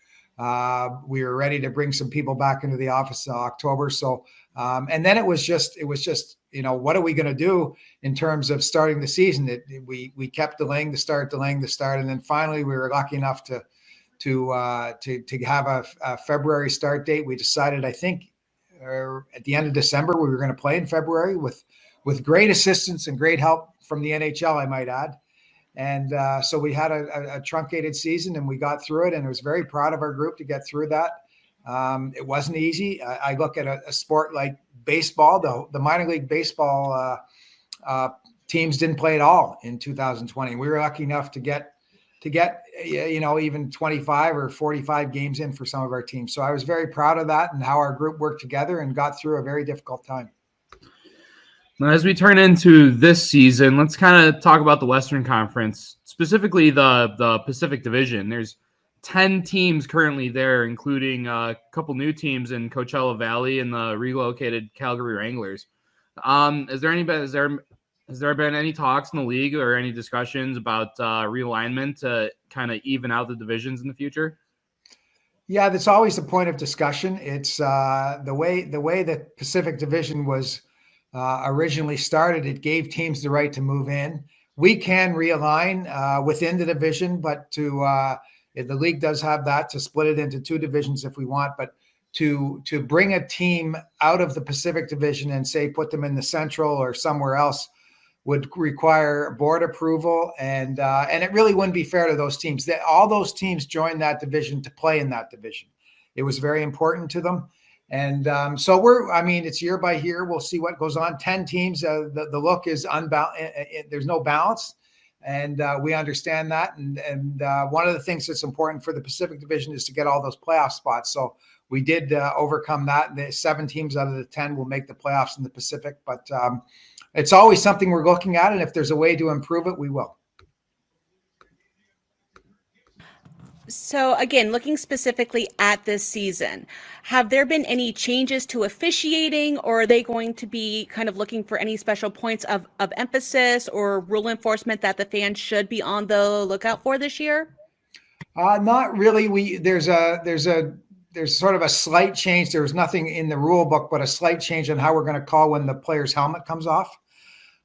We were ready to bring some people back into the office in October. So, and then it was just, what are we going to do in terms of starting the season? We kept delaying the start, and then finally we were lucky enough to have a February start date. We decided, I think, at the end of December, we were going to play in February with great assistance and great help from the NHL, I might add. And so we had a truncated season, and we got through it, and I was very proud of our group to get through that. It wasn't easy. I look at a sport like baseball. The minor league baseball teams didn't play at all in 2020. We were lucky enough to get even 25 or 45 games in for some of our teams. So I was very proud of that and how our group worked together and got through a very difficult time. Now, as we turn into this season, let's kind of talk about the Western Conference, specifically the Pacific Division. There's 10 teams currently there, including a couple new teams in Coachella Valley and the relocated Calgary Wranglers. Has there been any talks in the league or any discussions about realignment to kind of even out the divisions in the future? Yeah, that's always a point of discussion. It's the way the Pacific Division was originally started. It gave teams the right to move in. We can realign within the division, but the league does have that to split it into two divisions if we want. But to bring a team out of the Pacific Division and say put them in the Central or somewhere else would require board approval, and it really wouldn't be fair to those teams. All those teams joined that division to play in that division. It was very important to them. And so it's year by year. We'll see what goes on. 10 teams. The look is unbalanced. There's no balance. And we understand that. And one of the things that's important for the Pacific Division is to get all those playoff spots. So we did overcome that. The 7 teams out of the 10 will make the playoffs in the Pacific. But it's always something we're looking at. And if there's a way to improve it, we will. So again, looking specifically at this season, have there been any changes to officiating, or are they going to be kind of looking for any special points of emphasis or rule enforcement that the fans should be on the lookout for this year? Not really. There's sort of a slight change. There was nothing in the rule book, but a slight change on how we're going to call when the player's helmet comes off.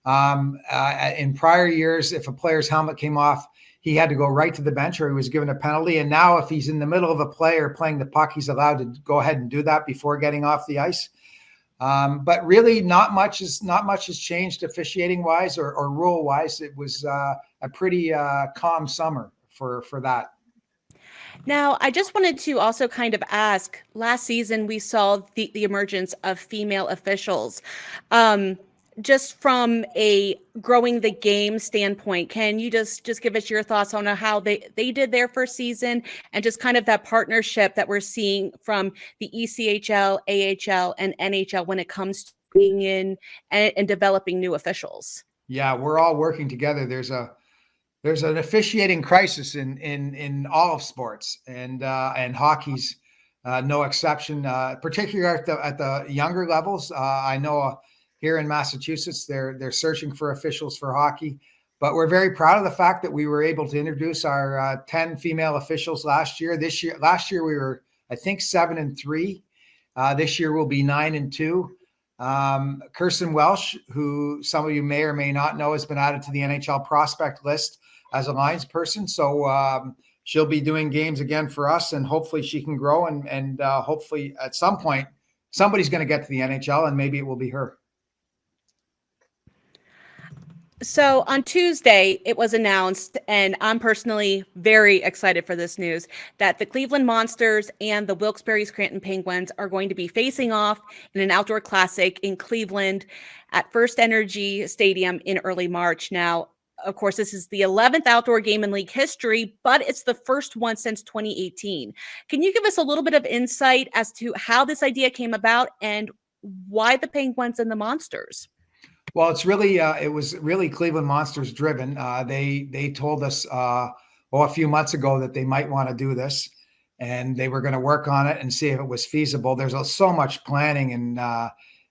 In prior years, if a player's helmet came off, he had to go right to the bench or he was given a penalty. And now if he's in the middle of a play or playing the puck, he's allowed to go ahead and do that before getting off the ice. But really, not much has changed officiating wise or rule wise. It was a pretty calm summer for that. Now, I just wanted to also kind of ask, last season we saw the emergence of female officials. Just from a growing the game standpoint, can you just give us your thoughts on how they did their first season and just kind of that partnership that we're seeing from the ECHL, AHL, and NHL when it comes to being in and developing new officials? Yeah, we're all working together. There's an officiating crisis in all of sports, and hockey's no exception. Particularly at the younger levels, I know here in Massachusetts they're searching for officials for hockey, but we're very proud of the fact that we were able to introduce our 10 female officials last year. Last year we were, I think, 7-3. This year we'll be 9-2. Kirsten Welsh, who some of you may or may not know, has been added to the NHL prospect list as a lines person. So she'll be doing games again for us, and hopefully she can grow and hopefully at some point somebody's going to get to the NHL, and maybe it will be her. So on Tuesday, it was announced, and I'm personally very excited for this news, that the Cleveland Monsters and the Wilkes-Barre Scranton Penguins are going to be facing off in an outdoor classic in Cleveland at FirstEnergy Stadium in early March. Now, of course, this is the 11th outdoor game in league history, but it's the first one since 2018. Can you give us a little bit of insight as to how this idea came about and why the Penguins and the Monsters? Well, it was really Cleveland Monsters driven. They told us a few months ago that they might want to do this, and they were going to work on it and see if it was feasible. There's so much planning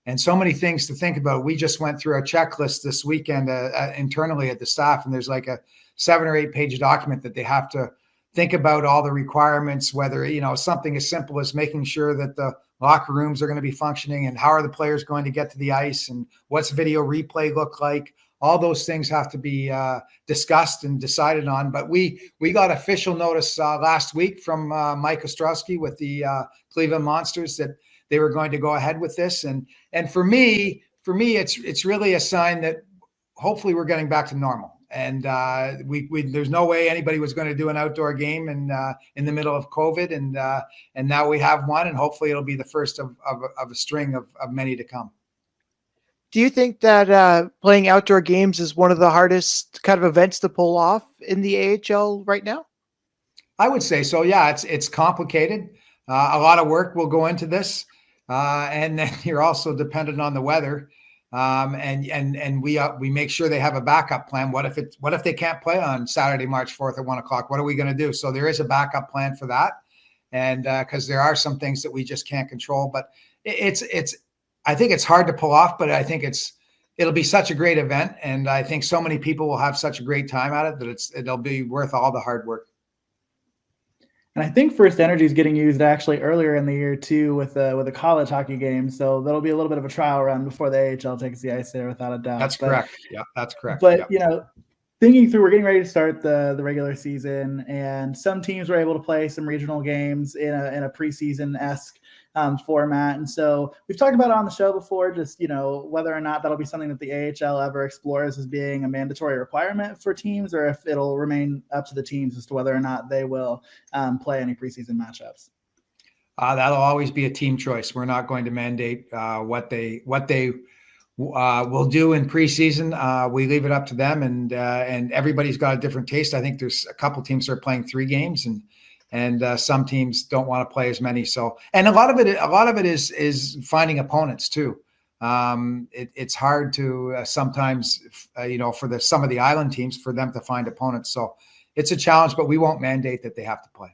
and so many things to think about. We just went through a checklist this weekend internally at the staff, and there's like a 7 or 8 page document that they have to think about all the requirements, whether, something as simple as making sure that the locker rooms are going to be functioning, and how are the players going to get to the ice, and what's video replay look like. All those things have to be discussed and decided on. But we got official notice last week from Mike Ostrowski with the Cleveland Monsters that they were going to go ahead with this. And for me, it's really a sign that hopefully we're getting back to normal. And there's no way anybody was going to do an outdoor game in the middle of COVID, and now we have one, and hopefully it'll be the first of a string of many to come. Do you think that playing outdoor games is one of the hardest kind of events to pull off in the AHL right now? I would say so. Yeah, it's complicated. A lot of work will go into this, and then you're also dependent on the weather. And we make sure they have a backup plan. What if they can't play on Saturday, March 4th at 1:00? What are we going to do? So there is a backup plan for that. And because there are some things that we just can't control, but I think it's hard to pull off, but I think it'll be such a great event. And I think so many people will have such a great time at it that it'll be worth all the hard work. And I think FirstEnergy is getting used actually earlier in the year too with a college hockey game. So that'll be a little bit of a trial run before the AHL takes the ice there, without a doubt. Correct. Yeah, that's correct. But thinking through, we're getting ready to start the regular season, and some teams were able to play some regional games in a preseason-esque format. And so we've talked about it on the show before, just, whether or not that'll be something that the AHL ever explores as being a mandatory requirement for teams, or if it'll remain up to the teams as to whether or not they will play any preseason matchups. That'll always be a team choice. We're not going to mandate what they will do in preseason. We leave it up to them, and everybody's got a different taste. I think there's a couple teams that are playing 3 games, and some teams don't want to play as many. So, and a lot of it is finding opponents too. It's hard to sometimes, for some of the island teams, for them to find opponents. So it's a challenge, but we won't mandate that they have to play.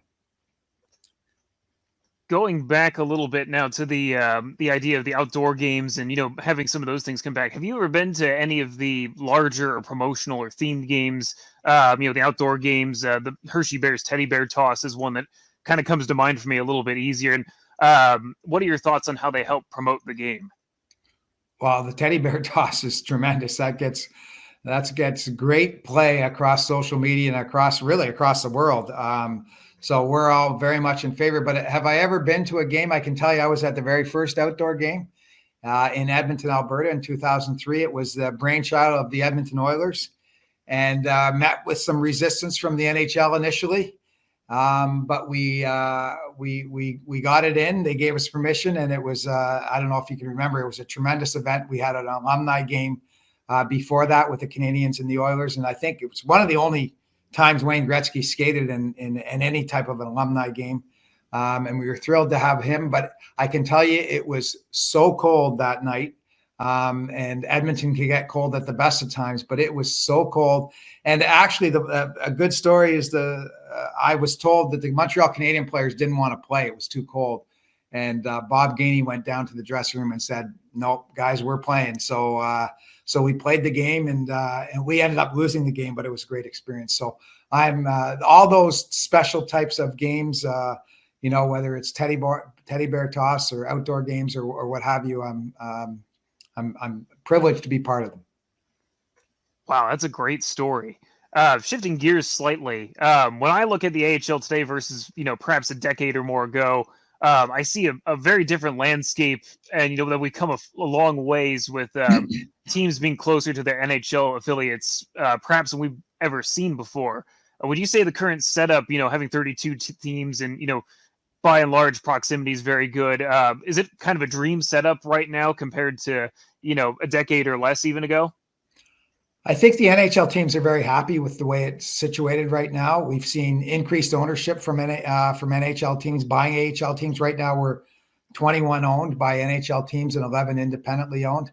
Going back a little bit now to the idea of the outdoor games and having some of those things come back. Have you ever been to any of the larger or promotional or themed games? The outdoor games. The Hershey Bears Teddy Bear Toss is one that kind of comes to mind for me a little bit easier. And what are your thoughts on how they help promote the game? Well, the Teddy Bear Toss is tremendous. That gets great play across social media and across the world. So we're all very much in favor. But have I ever been to a game? I can tell you I was at the very first outdoor game. in Edmonton, Alberta in 2003. It was the brainchild of the Edmonton Oilers, and met with some resistance from the NHL initially. But we got it in. They gave us permission, and it was, I don't know if you can remember, it was a tremendous event. We had an alumni game before that with the Canadiens and the Oilers, and I think it was one of the only times Wayne Gretzky skated in any type of an alumni game. And we were thrilled to have him, but I can tell you it was so cold that night. And Edmonton can get cold at the best of times, but it was so cold. And actually, a good story is I was told that the Montreal Canadiens players didn't want to play. It was too cold. And Bob Gainey went down to the dressing room and said, "Nope, guys, we're playing." So we played the game, and we ended up losing the game, but it was a great experience. So I'm all those special types of games, whether it's teddy bear toss or outdoor games or what have you. I'm privileged to be part of them. Wow, that's a great story. Shifting gears slightly, when I look at the AHL today versus, perhaps a decade or more ago, I see a very different landscape, and that we come a long ways with teams being closer to their NHL affiliates, perhaps than we've ever seen before. Would you say the current setup, having 32 teams and by and large proximity is very good? Is it kind of a dream setup right now compared to a decade or less even ago? I think the NHL teams are very happy with the way it's situated right now. We've seen increased ownership from NHL teams buying AHL teams. Right now, we're 21 owned by NHL teams and 11 independently owned.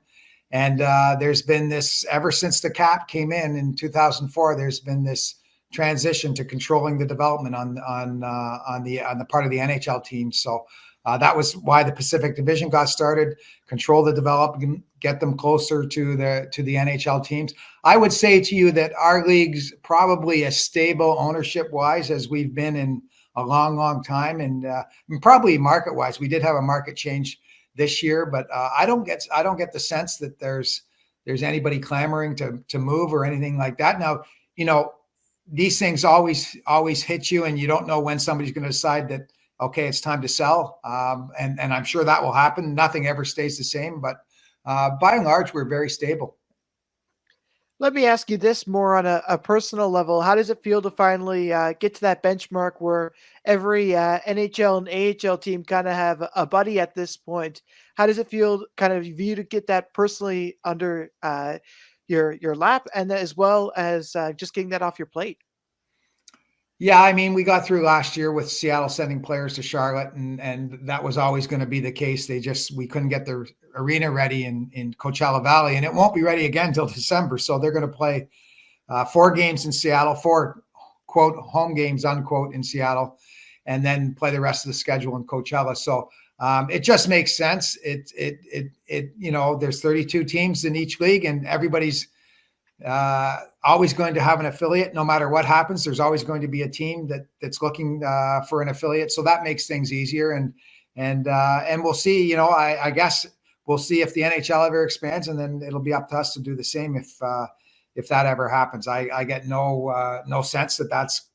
And there's been this, ever since the cap came in 2004, there's been this transition to controlling the development on the part of the NHL team. So that was why the Pacific Division got started. Control the development, get them closer to the NHL teams. I would say to you that our league's probably as stable ownership wise as we've been in a long, long time, and probably market wise. We did have a market change this year, but I don't get the sense that there's anybody clamoring to move or anything like that. Now, these things always hit you, and you don't know when somebody's going to decide that, okay, it's time to sell. And I'm sure that will happen. Nothing ever stays the same, but by and large, we're very stable. Let me ask you this more on a personal level. How does it feel to finally get to that benchmark where every NHL and AHL team kind of have a buddy at this point? How does it feel kind of you to get that personally under your lap, and as well as just getting that off your plate? Yeah, I mean, we got through last year with Seattle sending players to Charlotte, and that was always going to be the case. We couldn't get the arena ready in Coachella Valley, and it won't be ready again until December. So they're going to play 4 games in Seattle, 4 quote home games unquote in Seattle, and then play the rest of the schedule in Coachella. So it just makes sense. There's 32 teams in each league, and everybody's always going to have an affiliate. No matter what happens, there's always going to be a team that's looking for an affiliate. So that makes things easier. And we'll see. I guess we'll see if the NHL ever expands, and then it'll be up to us to do the same if that ever happens. I get no sense that that's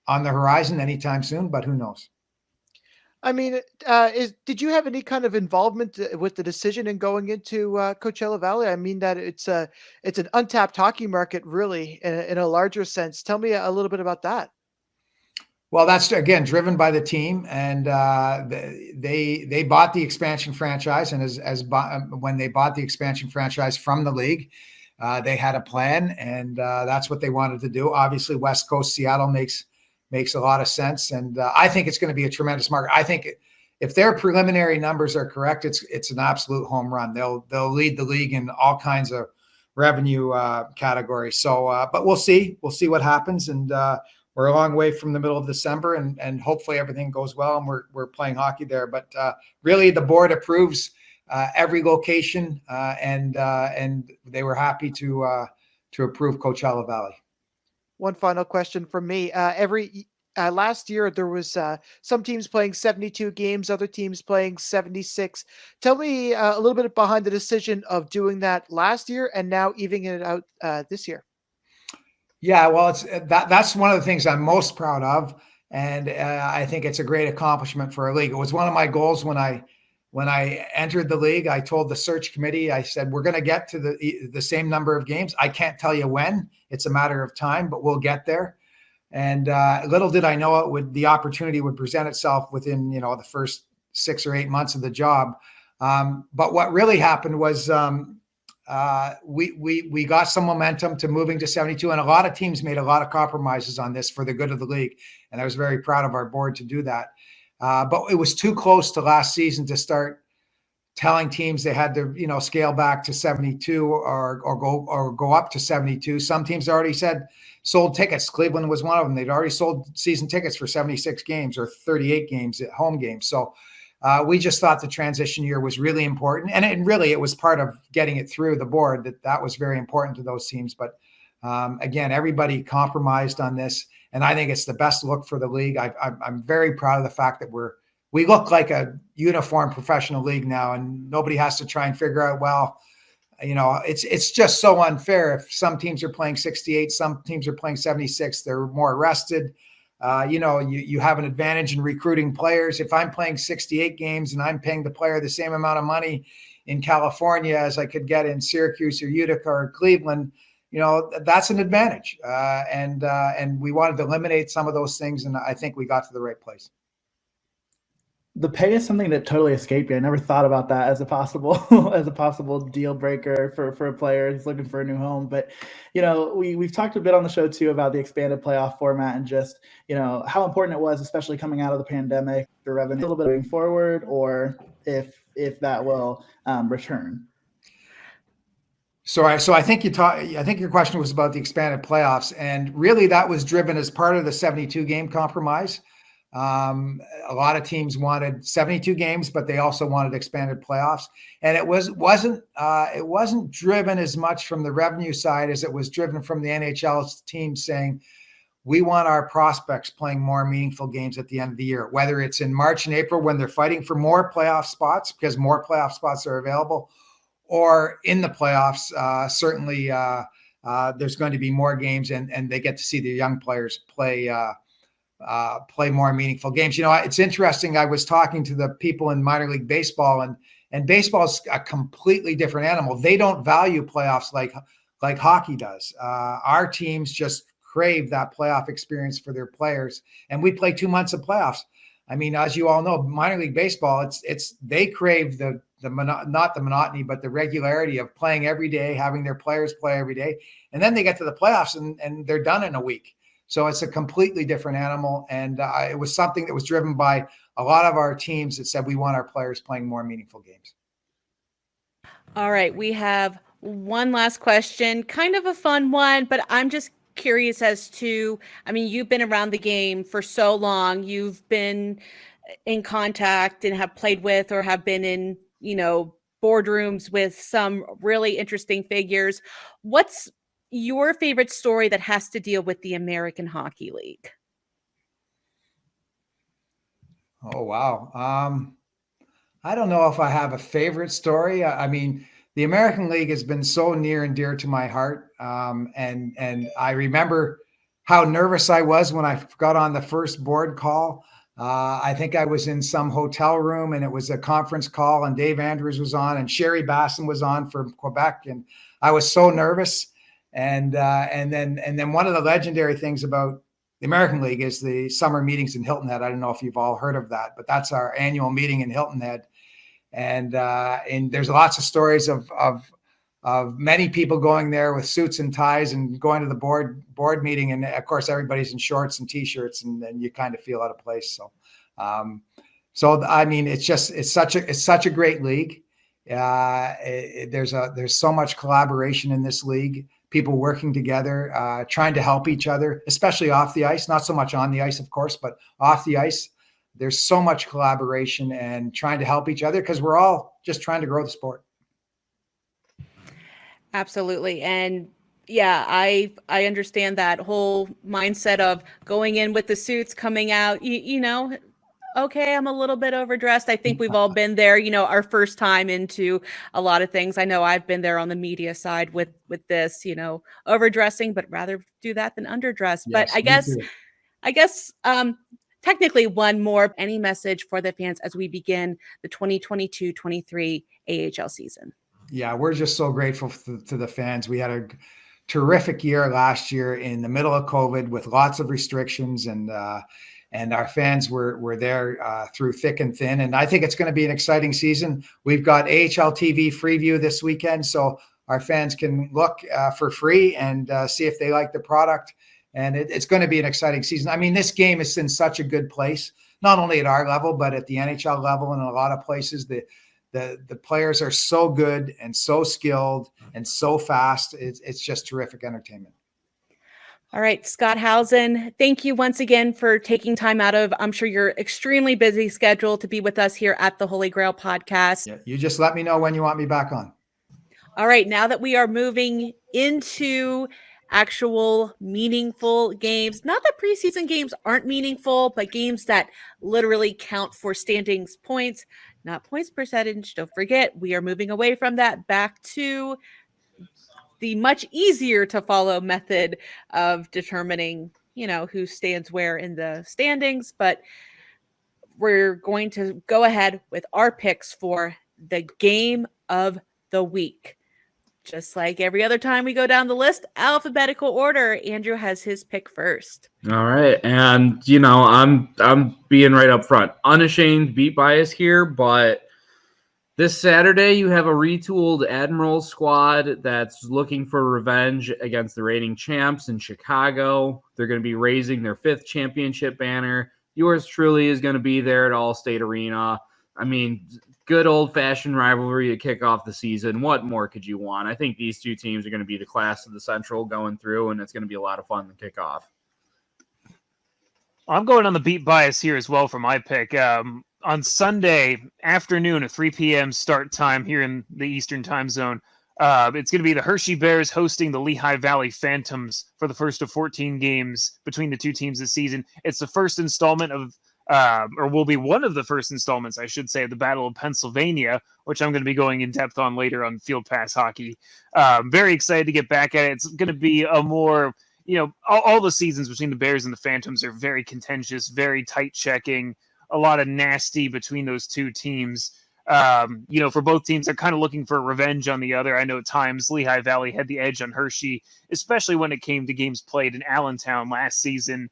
on the horizon anytime soon, but who knows? I mean, did you have any kind of involvement with the decision in going into Coachella Valley? I mean that it's an untapped hockey market, really, in a larger sense. Tell me a little bit about that. Well, that's again driven by the team, and they bought the expansion franchise, and when they bought the expansion franchise from the league, they had a plan, and that's what they wanted to do. Obviously, West Coast Seattle makes a lot of sense. And I think it's going to be a tremendous market. I think if their preliminary numbers are correct, it's an absolute home run. They'll lead the league in all kinds of revenue categories. So, but we'll see what happens. And we're a long way from the middle of December, and hopefully everything goes well and we're playing hockey there. But really the board approves every location, and they were happy to approve Coachella Valley. One final question from me. Last year, there was some teams playing 72 games, other teams playing 76. Tell me a little bit behind the decision of doing that last year and now evening it out this year. Yeah, well, that's one of the things I'm most proud of, and I think it's a great accomplishment for our league. It was one of my goals when I when I entered the league, I told the search committee, I said, we're going to get to the same number of games. I can't tell you when. It's a matter of time, but we'll get there. And little did I know the opportunity would present itself within, the first 6 or 8 months of the job. But what really happened was we got some momentum to moving to 72, and a lot of teams made a lot of compromises on this for the good of the league. And I was very proud of our board to do that. But it was too close to last season to start telling teams they had to, scale back to 72 or go up to 72. Some teams already sold tickets. Cleveland was one of them. They'd already sold season tickets for 76 games or 38 games at home games. So we just thought the transition year was really important. And it was part of getting it through the board that was very important to those teams. But again, everybody compromised on this. And I think it's the best look for the league. I'm very proud of the fact that we look like a uniform professional league now, and nobody has to try and figure out, well, it's just so unfair. If some teams are playing 68, some teams are playing 76, they're more rested. You have an advantage in recruiting players. If I'm playing 68 games and I'm paying the player the same amount of money in California as I could get in Syracuse or Utica or Cleveland, that's an advantage. And we wanted to eliminate some of those things. And I think we got to the right place. The pay is something that totally escaped me. I never thought about that as a possible deal breaker for a player who's looking for a new home. But we've talked a bit on the show too about the expanded playoff format and just how important it was, especially coming out of the pandemic, for revenue a little bit moving forward, or if that will return. So I think your question was about the expanded playoffs, and really that was driven as part of the 72 game compromise. A lot of teams wanted 72 games, but they also wanted expanded playoffs. And it wasn't driven as much from the revenue side as it was driven from the NHL's team saying, we want our prospects playing more meaningful games at the end of the year, whether it's in March and April when they're fighting for more playoff spots because more playoff spots are available, or in the playoffs. Certainly there's going to be more games and they get to see the young players play more meaningful games. It's interesting. I was talking to the people in minor league baseball, and baseball is a completely different animal. They don't value playoffs like hockey does. Our teams just crave that playoff experience for their players, and we play 2 months of playoffs. I mean, as you all know, minor league baseball, they crave not the monotony, but the regularity of playing every day, having their players play every day, and then they get to the playoffs and they're done in a week. So it's a completely different animal. And it was something that was driven by a lot of our teams that said, we want our players playing more meaningful games. All right. We have one last question, kind of a fun one, but I'm just curious as to, you've been around the game for so long. You've been in contact and have played with or have been in, boardrooms with some really interesting figures. What's your favorite story that has to deal with the American Hockey League? Oh, wow. I don't know if I have a favorite story. The American League has been so near and dear to my heart. And I remember how nervous I was when I got on the first board call. I think I was in some hotel room and it was a conference call and Dave Andrews was on and Sherry Basson was on from Quebec. And I was so nervous. And then one of the legendary things about the American League is the summer meetings in Hilton Head. I don't know if you've all heard of that, but that's our annual meeting in Hilton Head. And there's lots of stories of many people going there with suits and ties and going to the board meeting. And of course, everybody's in shorts and t-shirts and you kind of feel out of place. It's such a great league. There's so much collaboration in this league. People working together, trying to help each other, especially off the ice, not so much on the ice, of course, but off the ice, there's so much collaboration and trying to help each other because we're all just trying to grow the sport. Absolutely. And yeah, I understand that whole mindset of going in with the suits, coming out, okay, I'm a little bit overdressed. I think we've all been there, our first time into a lot of things. I know I've been there on the media side with this, overdressing, but rather do that than underdress. Yes, but I guess technically one more. Any message for the fans as we begin the 2022-23 AHL season? Yeah, we're just so grateful to the fans. We had a terrific year last year in the middle of COVID with lots of restrictions, and our fans were there through thick and thin. And I think it's going to be an exciting season. We've got AHL TV Freeview this weekend, so our fans can look for free and see if they like the product. And it's going to be an exciting season. I mean, this game is in such a good place, not only at our level, but at the NHL level and a lot of places. The players are so good and so skilled and so fast. It's just terrific entertainment. All right, Scott Howson, thank you once again for taking time out of, I'm sure, your extremely busy schedule to be with us here at the Holy GrAHL podcast. Yeah, you just let me know when you want me back on. All right, now that we are moving into actual meaningful games, not that preseason games aren't meaningful, but games that literally count for standings points, not points percentage. Don't forget, we are moving away from that back to the much easier to follow method of determining, who stands where in the standings. But we're going to go ahead with our picks for the game of the week. Just like every other time we go down the list, alphabetical order. Andrew has his pick first. All right. And, I'm being right up front. Unashamed beat bias here, but this Saturday, you have a retooled Admirals squad that's looking for revenge against the reigning champs in Chicago. They're going to be raising their 5th championship banner. Yours truly is going to be there at Allstate Arena. I mean, good old-fashioned rivalry to kick off the season. What more could you want? I think these two teams are going to be the class of the Central going through, and it's going to be a lot of fun to kick off. I'm going on the beat bias here as well for my pick. On Sunday afternoon, a 3 p.m. start time here in the Eastern time zone, it's going to be the Hershey Bears hosting the Lehigh Valley Phantoms for the first of 14 games between the two teams this season. It's the first installment of, or will be one of the first installments, I should say, of the Battle of Pennsylvania, which I'm going to be going in depth on later on Field Pass Hockey. Very excited to get back at it. It's going to be a more, all the seasons between the Bears and the Phantoms are very contentious, very tight checking. A lot of nasty between those two teams. For both teams, they're kind of looking for revenge on the other. I know at times Lehigh Valley had the edge on Hershey, especially when it came to games played in Allentown last season.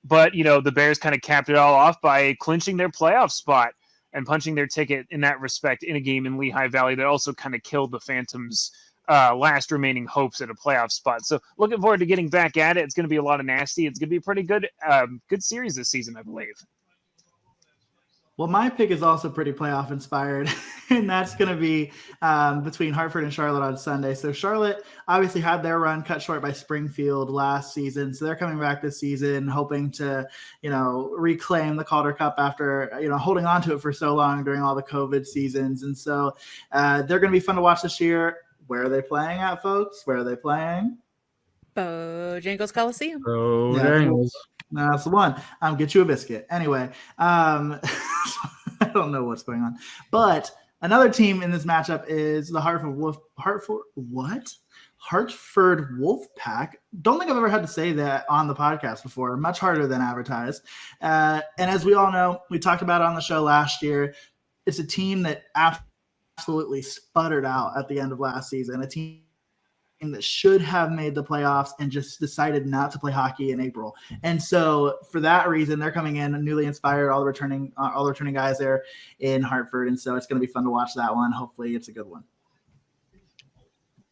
But, the Bears kind of capped it all off by clinching their playoff spot and punching their ticket in that respect in a game in Lehigh Valley that also kind of killed the Phantoms' last remaining hopes at a playoff spot. So looking forward to getting back at it. It's going to be a lot of nasty. It's going to be a pretty good series this season, I believe. Well, my pick is also pretty playoff inspired, and that's going to be between Hartford and Charlotte on Sunday. So Charlotte obviously had their run cut short by Springfield last season. So they're coming back this season, hoping to, reclaim the Calder Cup after, holding on to it for so long during all the COVID seasons. And so they're going to be fun to watch this year. Where are they playing at, folks? Where are they playing? Bojangles Coliseum. Bojangles. That's the one. Get you a biscuit. Anyway, I don't know what's going on. But another team in this matchup is the Hartford Wolfpack. Don't think I've ever had to say that on the podcast before. Much harder than advertised. And as we all know, we talked about it on the show last year. It's a team that absolutely sputtered out at the end of last season. A team that should have made the playoffs and just decided not to play hockey in April. And so for that reason, they're coming in newly inspired, all the returning guys there in Hartford. And so it's going to be fun to watch that one. Hopefully it's a good one.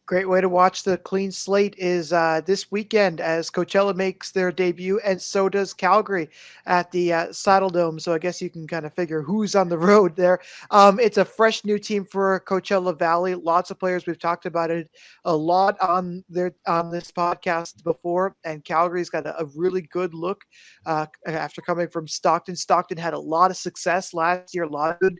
Great way to watch the clean slate is this weekend as Coachella makes their debut, and so does Calgary at the Saddle Dome. So I guess you can kind of figure who's on the road there. It's a fresh new team for Coachella Valley. Lots of players. We've talked about it a lot on this podcast before, and Calgary's got a really good look after coming from Stockton. Stockton had a lot of success last year, a lot of good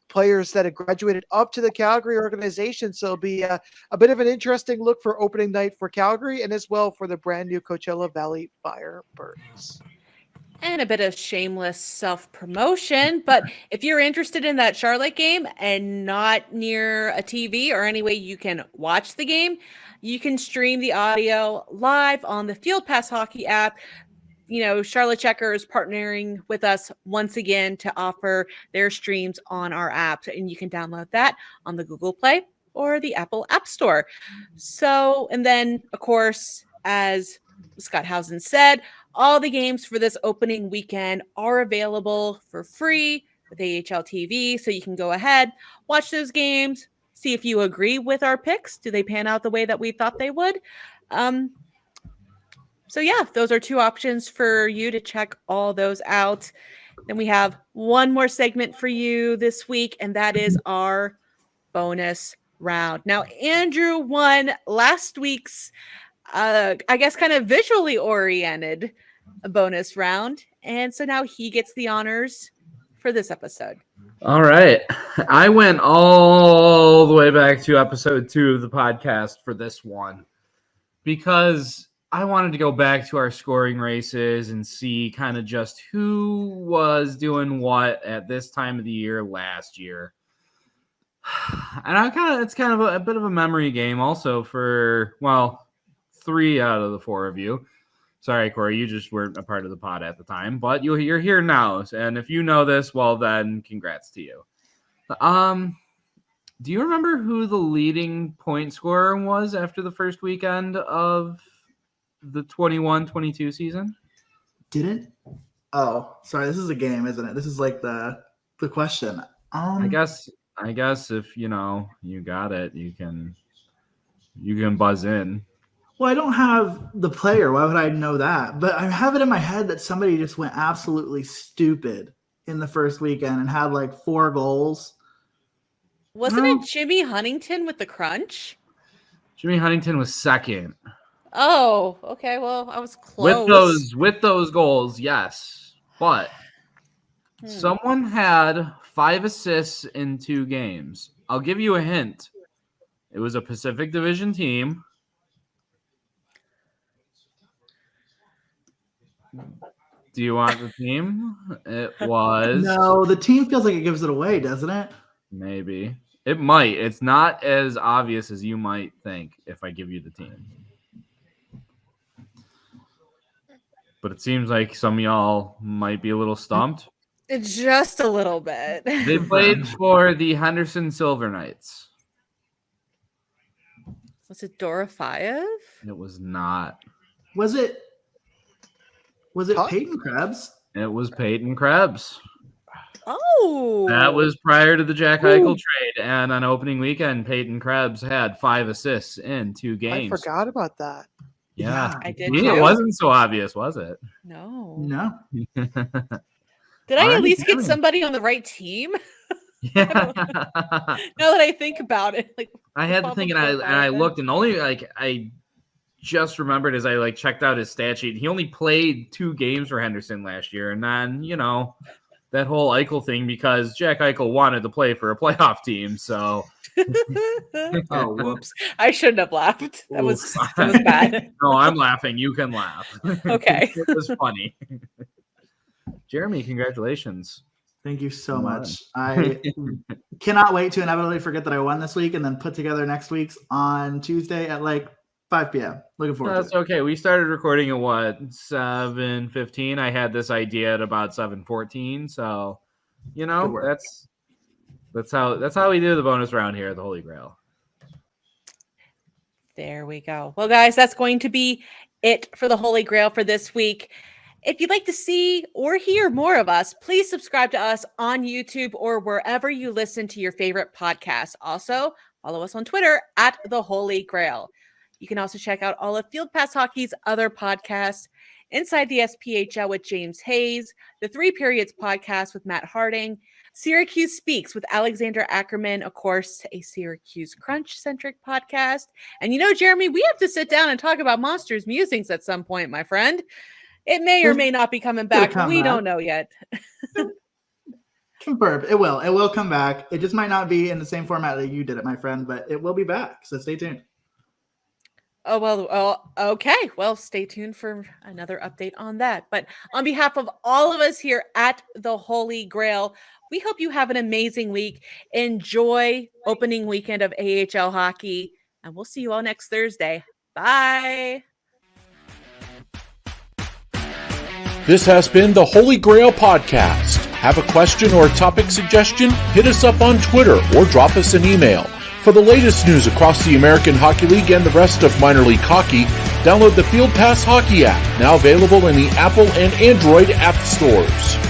players that have graduated up to the Calgary organization. So it'll be a bit of an interesting look for opening night for Calgary and as well for the brand new Coachella Valley Firebirds. And a bit of shameless self-promotion. But if you're interested in that Charlotte game and not near a TV or any way you can watch the game, you can stream the audio live on the Field Pass Hockey app Charlotte Checker is partnering with us once again to offer their streams on our app. And you can download that on the Google Play or the Apple App Store. So, and then, of course, as Scott Howson said, all the games for this opening weekend are available for free with AHL TV. So you can go ahead, watch those games, see if you agree with our picks. Do they pan out the way that we thought they would? So yeah, those are two options for you to check all those out. Then we have one more segment for you this week, and that is our bonus round. Now, Andrew won last week's, I guess, kind of visually oriented bonus round. And so now he gets the honors for this episode. All right. I went all the way back to episode 2 of the podcast for this one because I wanted to go back to our scoring races and see kind of just who was doing what at this time of the year last year. And it's kind of a bit of a memory game also for, 3 out of the 4 of you. Sorry, Corey, you just weren't a part of the pod at the time, but you're here now. And if you know this, well, then congrats to you. Do you remember who the leading point scorer was after the first weekend of the 21-22 season? Didn't? Oh, sorry. This is a game, isn't it? This is like the question. I guess if you got it, you can buzz in. Well, I don't have the player. Why would I know that? But I have it in my head that somebody just went absolutely stupid in the first weekend and had like 4 goals. Wasn't it Jimmy Huntington with the crunch? Jimmy Huntington was second. Oh, okay. Well, I was close. With those goals, yes. But someone had 5 assists in 2 games. I'll give you a hint. It was a Pacific Division team. Do you want the team? It was... No, the team feels like it gives it away, doesn't it? Maybe. It might. It's not as obvious as you might think if I give you the team. But it seems like some of y'all might be a little stumped. Just a little bit. They played for the Henderson Silver Knights. Was it Dorofayev? It was not. Was it Peyton Krebs? It was Peyton Krebs. Oh. That was prior to the Jack Eichel trade. And on opening weekend, Peyton Krebs had 5 assists in 2 games. I forgot about that. Yeah. I did. It wasn't so obvious, was it? No. Did I at least get somebody on the right team? Yeah. Now that I think about it, like I had to think, and I looked, and only I just remembered as I checked out his stat sheet, he only played 2 games for Henderson last year, and then that whole Eichel thing because Jack Eichel wanted to play for a playoff team, so. Oh, whoops! I shouldn't have laughed. That was bad. No, I'm laughing. You can laugh. Okay. It was funny. Jeremy, congratulations. Thank you so much. I cannot wait to inevitably forget that I won this week and then put together next week's on Tuesday at 5 p.m. Looking forward to it. That's okay. We started recording at 7:15. I had this idea at about 7:14. So, that's how we do the bonus round here at the Holy GrAHL. There we go. Well, guys, that's going to be it for the Holy GrAHL for this week. If you'd like to see or hear more of us, please subscribe to us on YouTube or wherever you listen to your favorite podcasts. Also, follow us on Twitter at the Holy GrAHL. You can also check out all of Field Pass Hockey's other podcasts, Inside the SPHL with James Hayes, the 3 Periods podcast with Matt Harding, Syracuse Speaks with Alexander Ackerman, of course, a Syracuse Crunch-centric podcast. And Jeremy, we have to sit down and talk about Monsters Musings at some point, my friend. It may or may not be coming back. We don't know yet. Confirmed. It will. It will come back. It just might not be in the same format that you did it, my friend, but it will be back. So stay tuned. Oh, well, okay. Well, stay tuned for another update on that. But on behalf of all of us here at the Holy GrAHL, we hope you have an amazing week. Enjoy opening weekend of AHL hockey, and we'll see you all next Thursday. Bye. This has been the Holy GrAHL Podcast. Have a question or a topic suggestion? Hit us up on Twitter or drop us an email. For the latest news across the American Hockey League and the rest of minor league hockey, download the Field Pass Hockey app, now available in the Apple and Android app stores.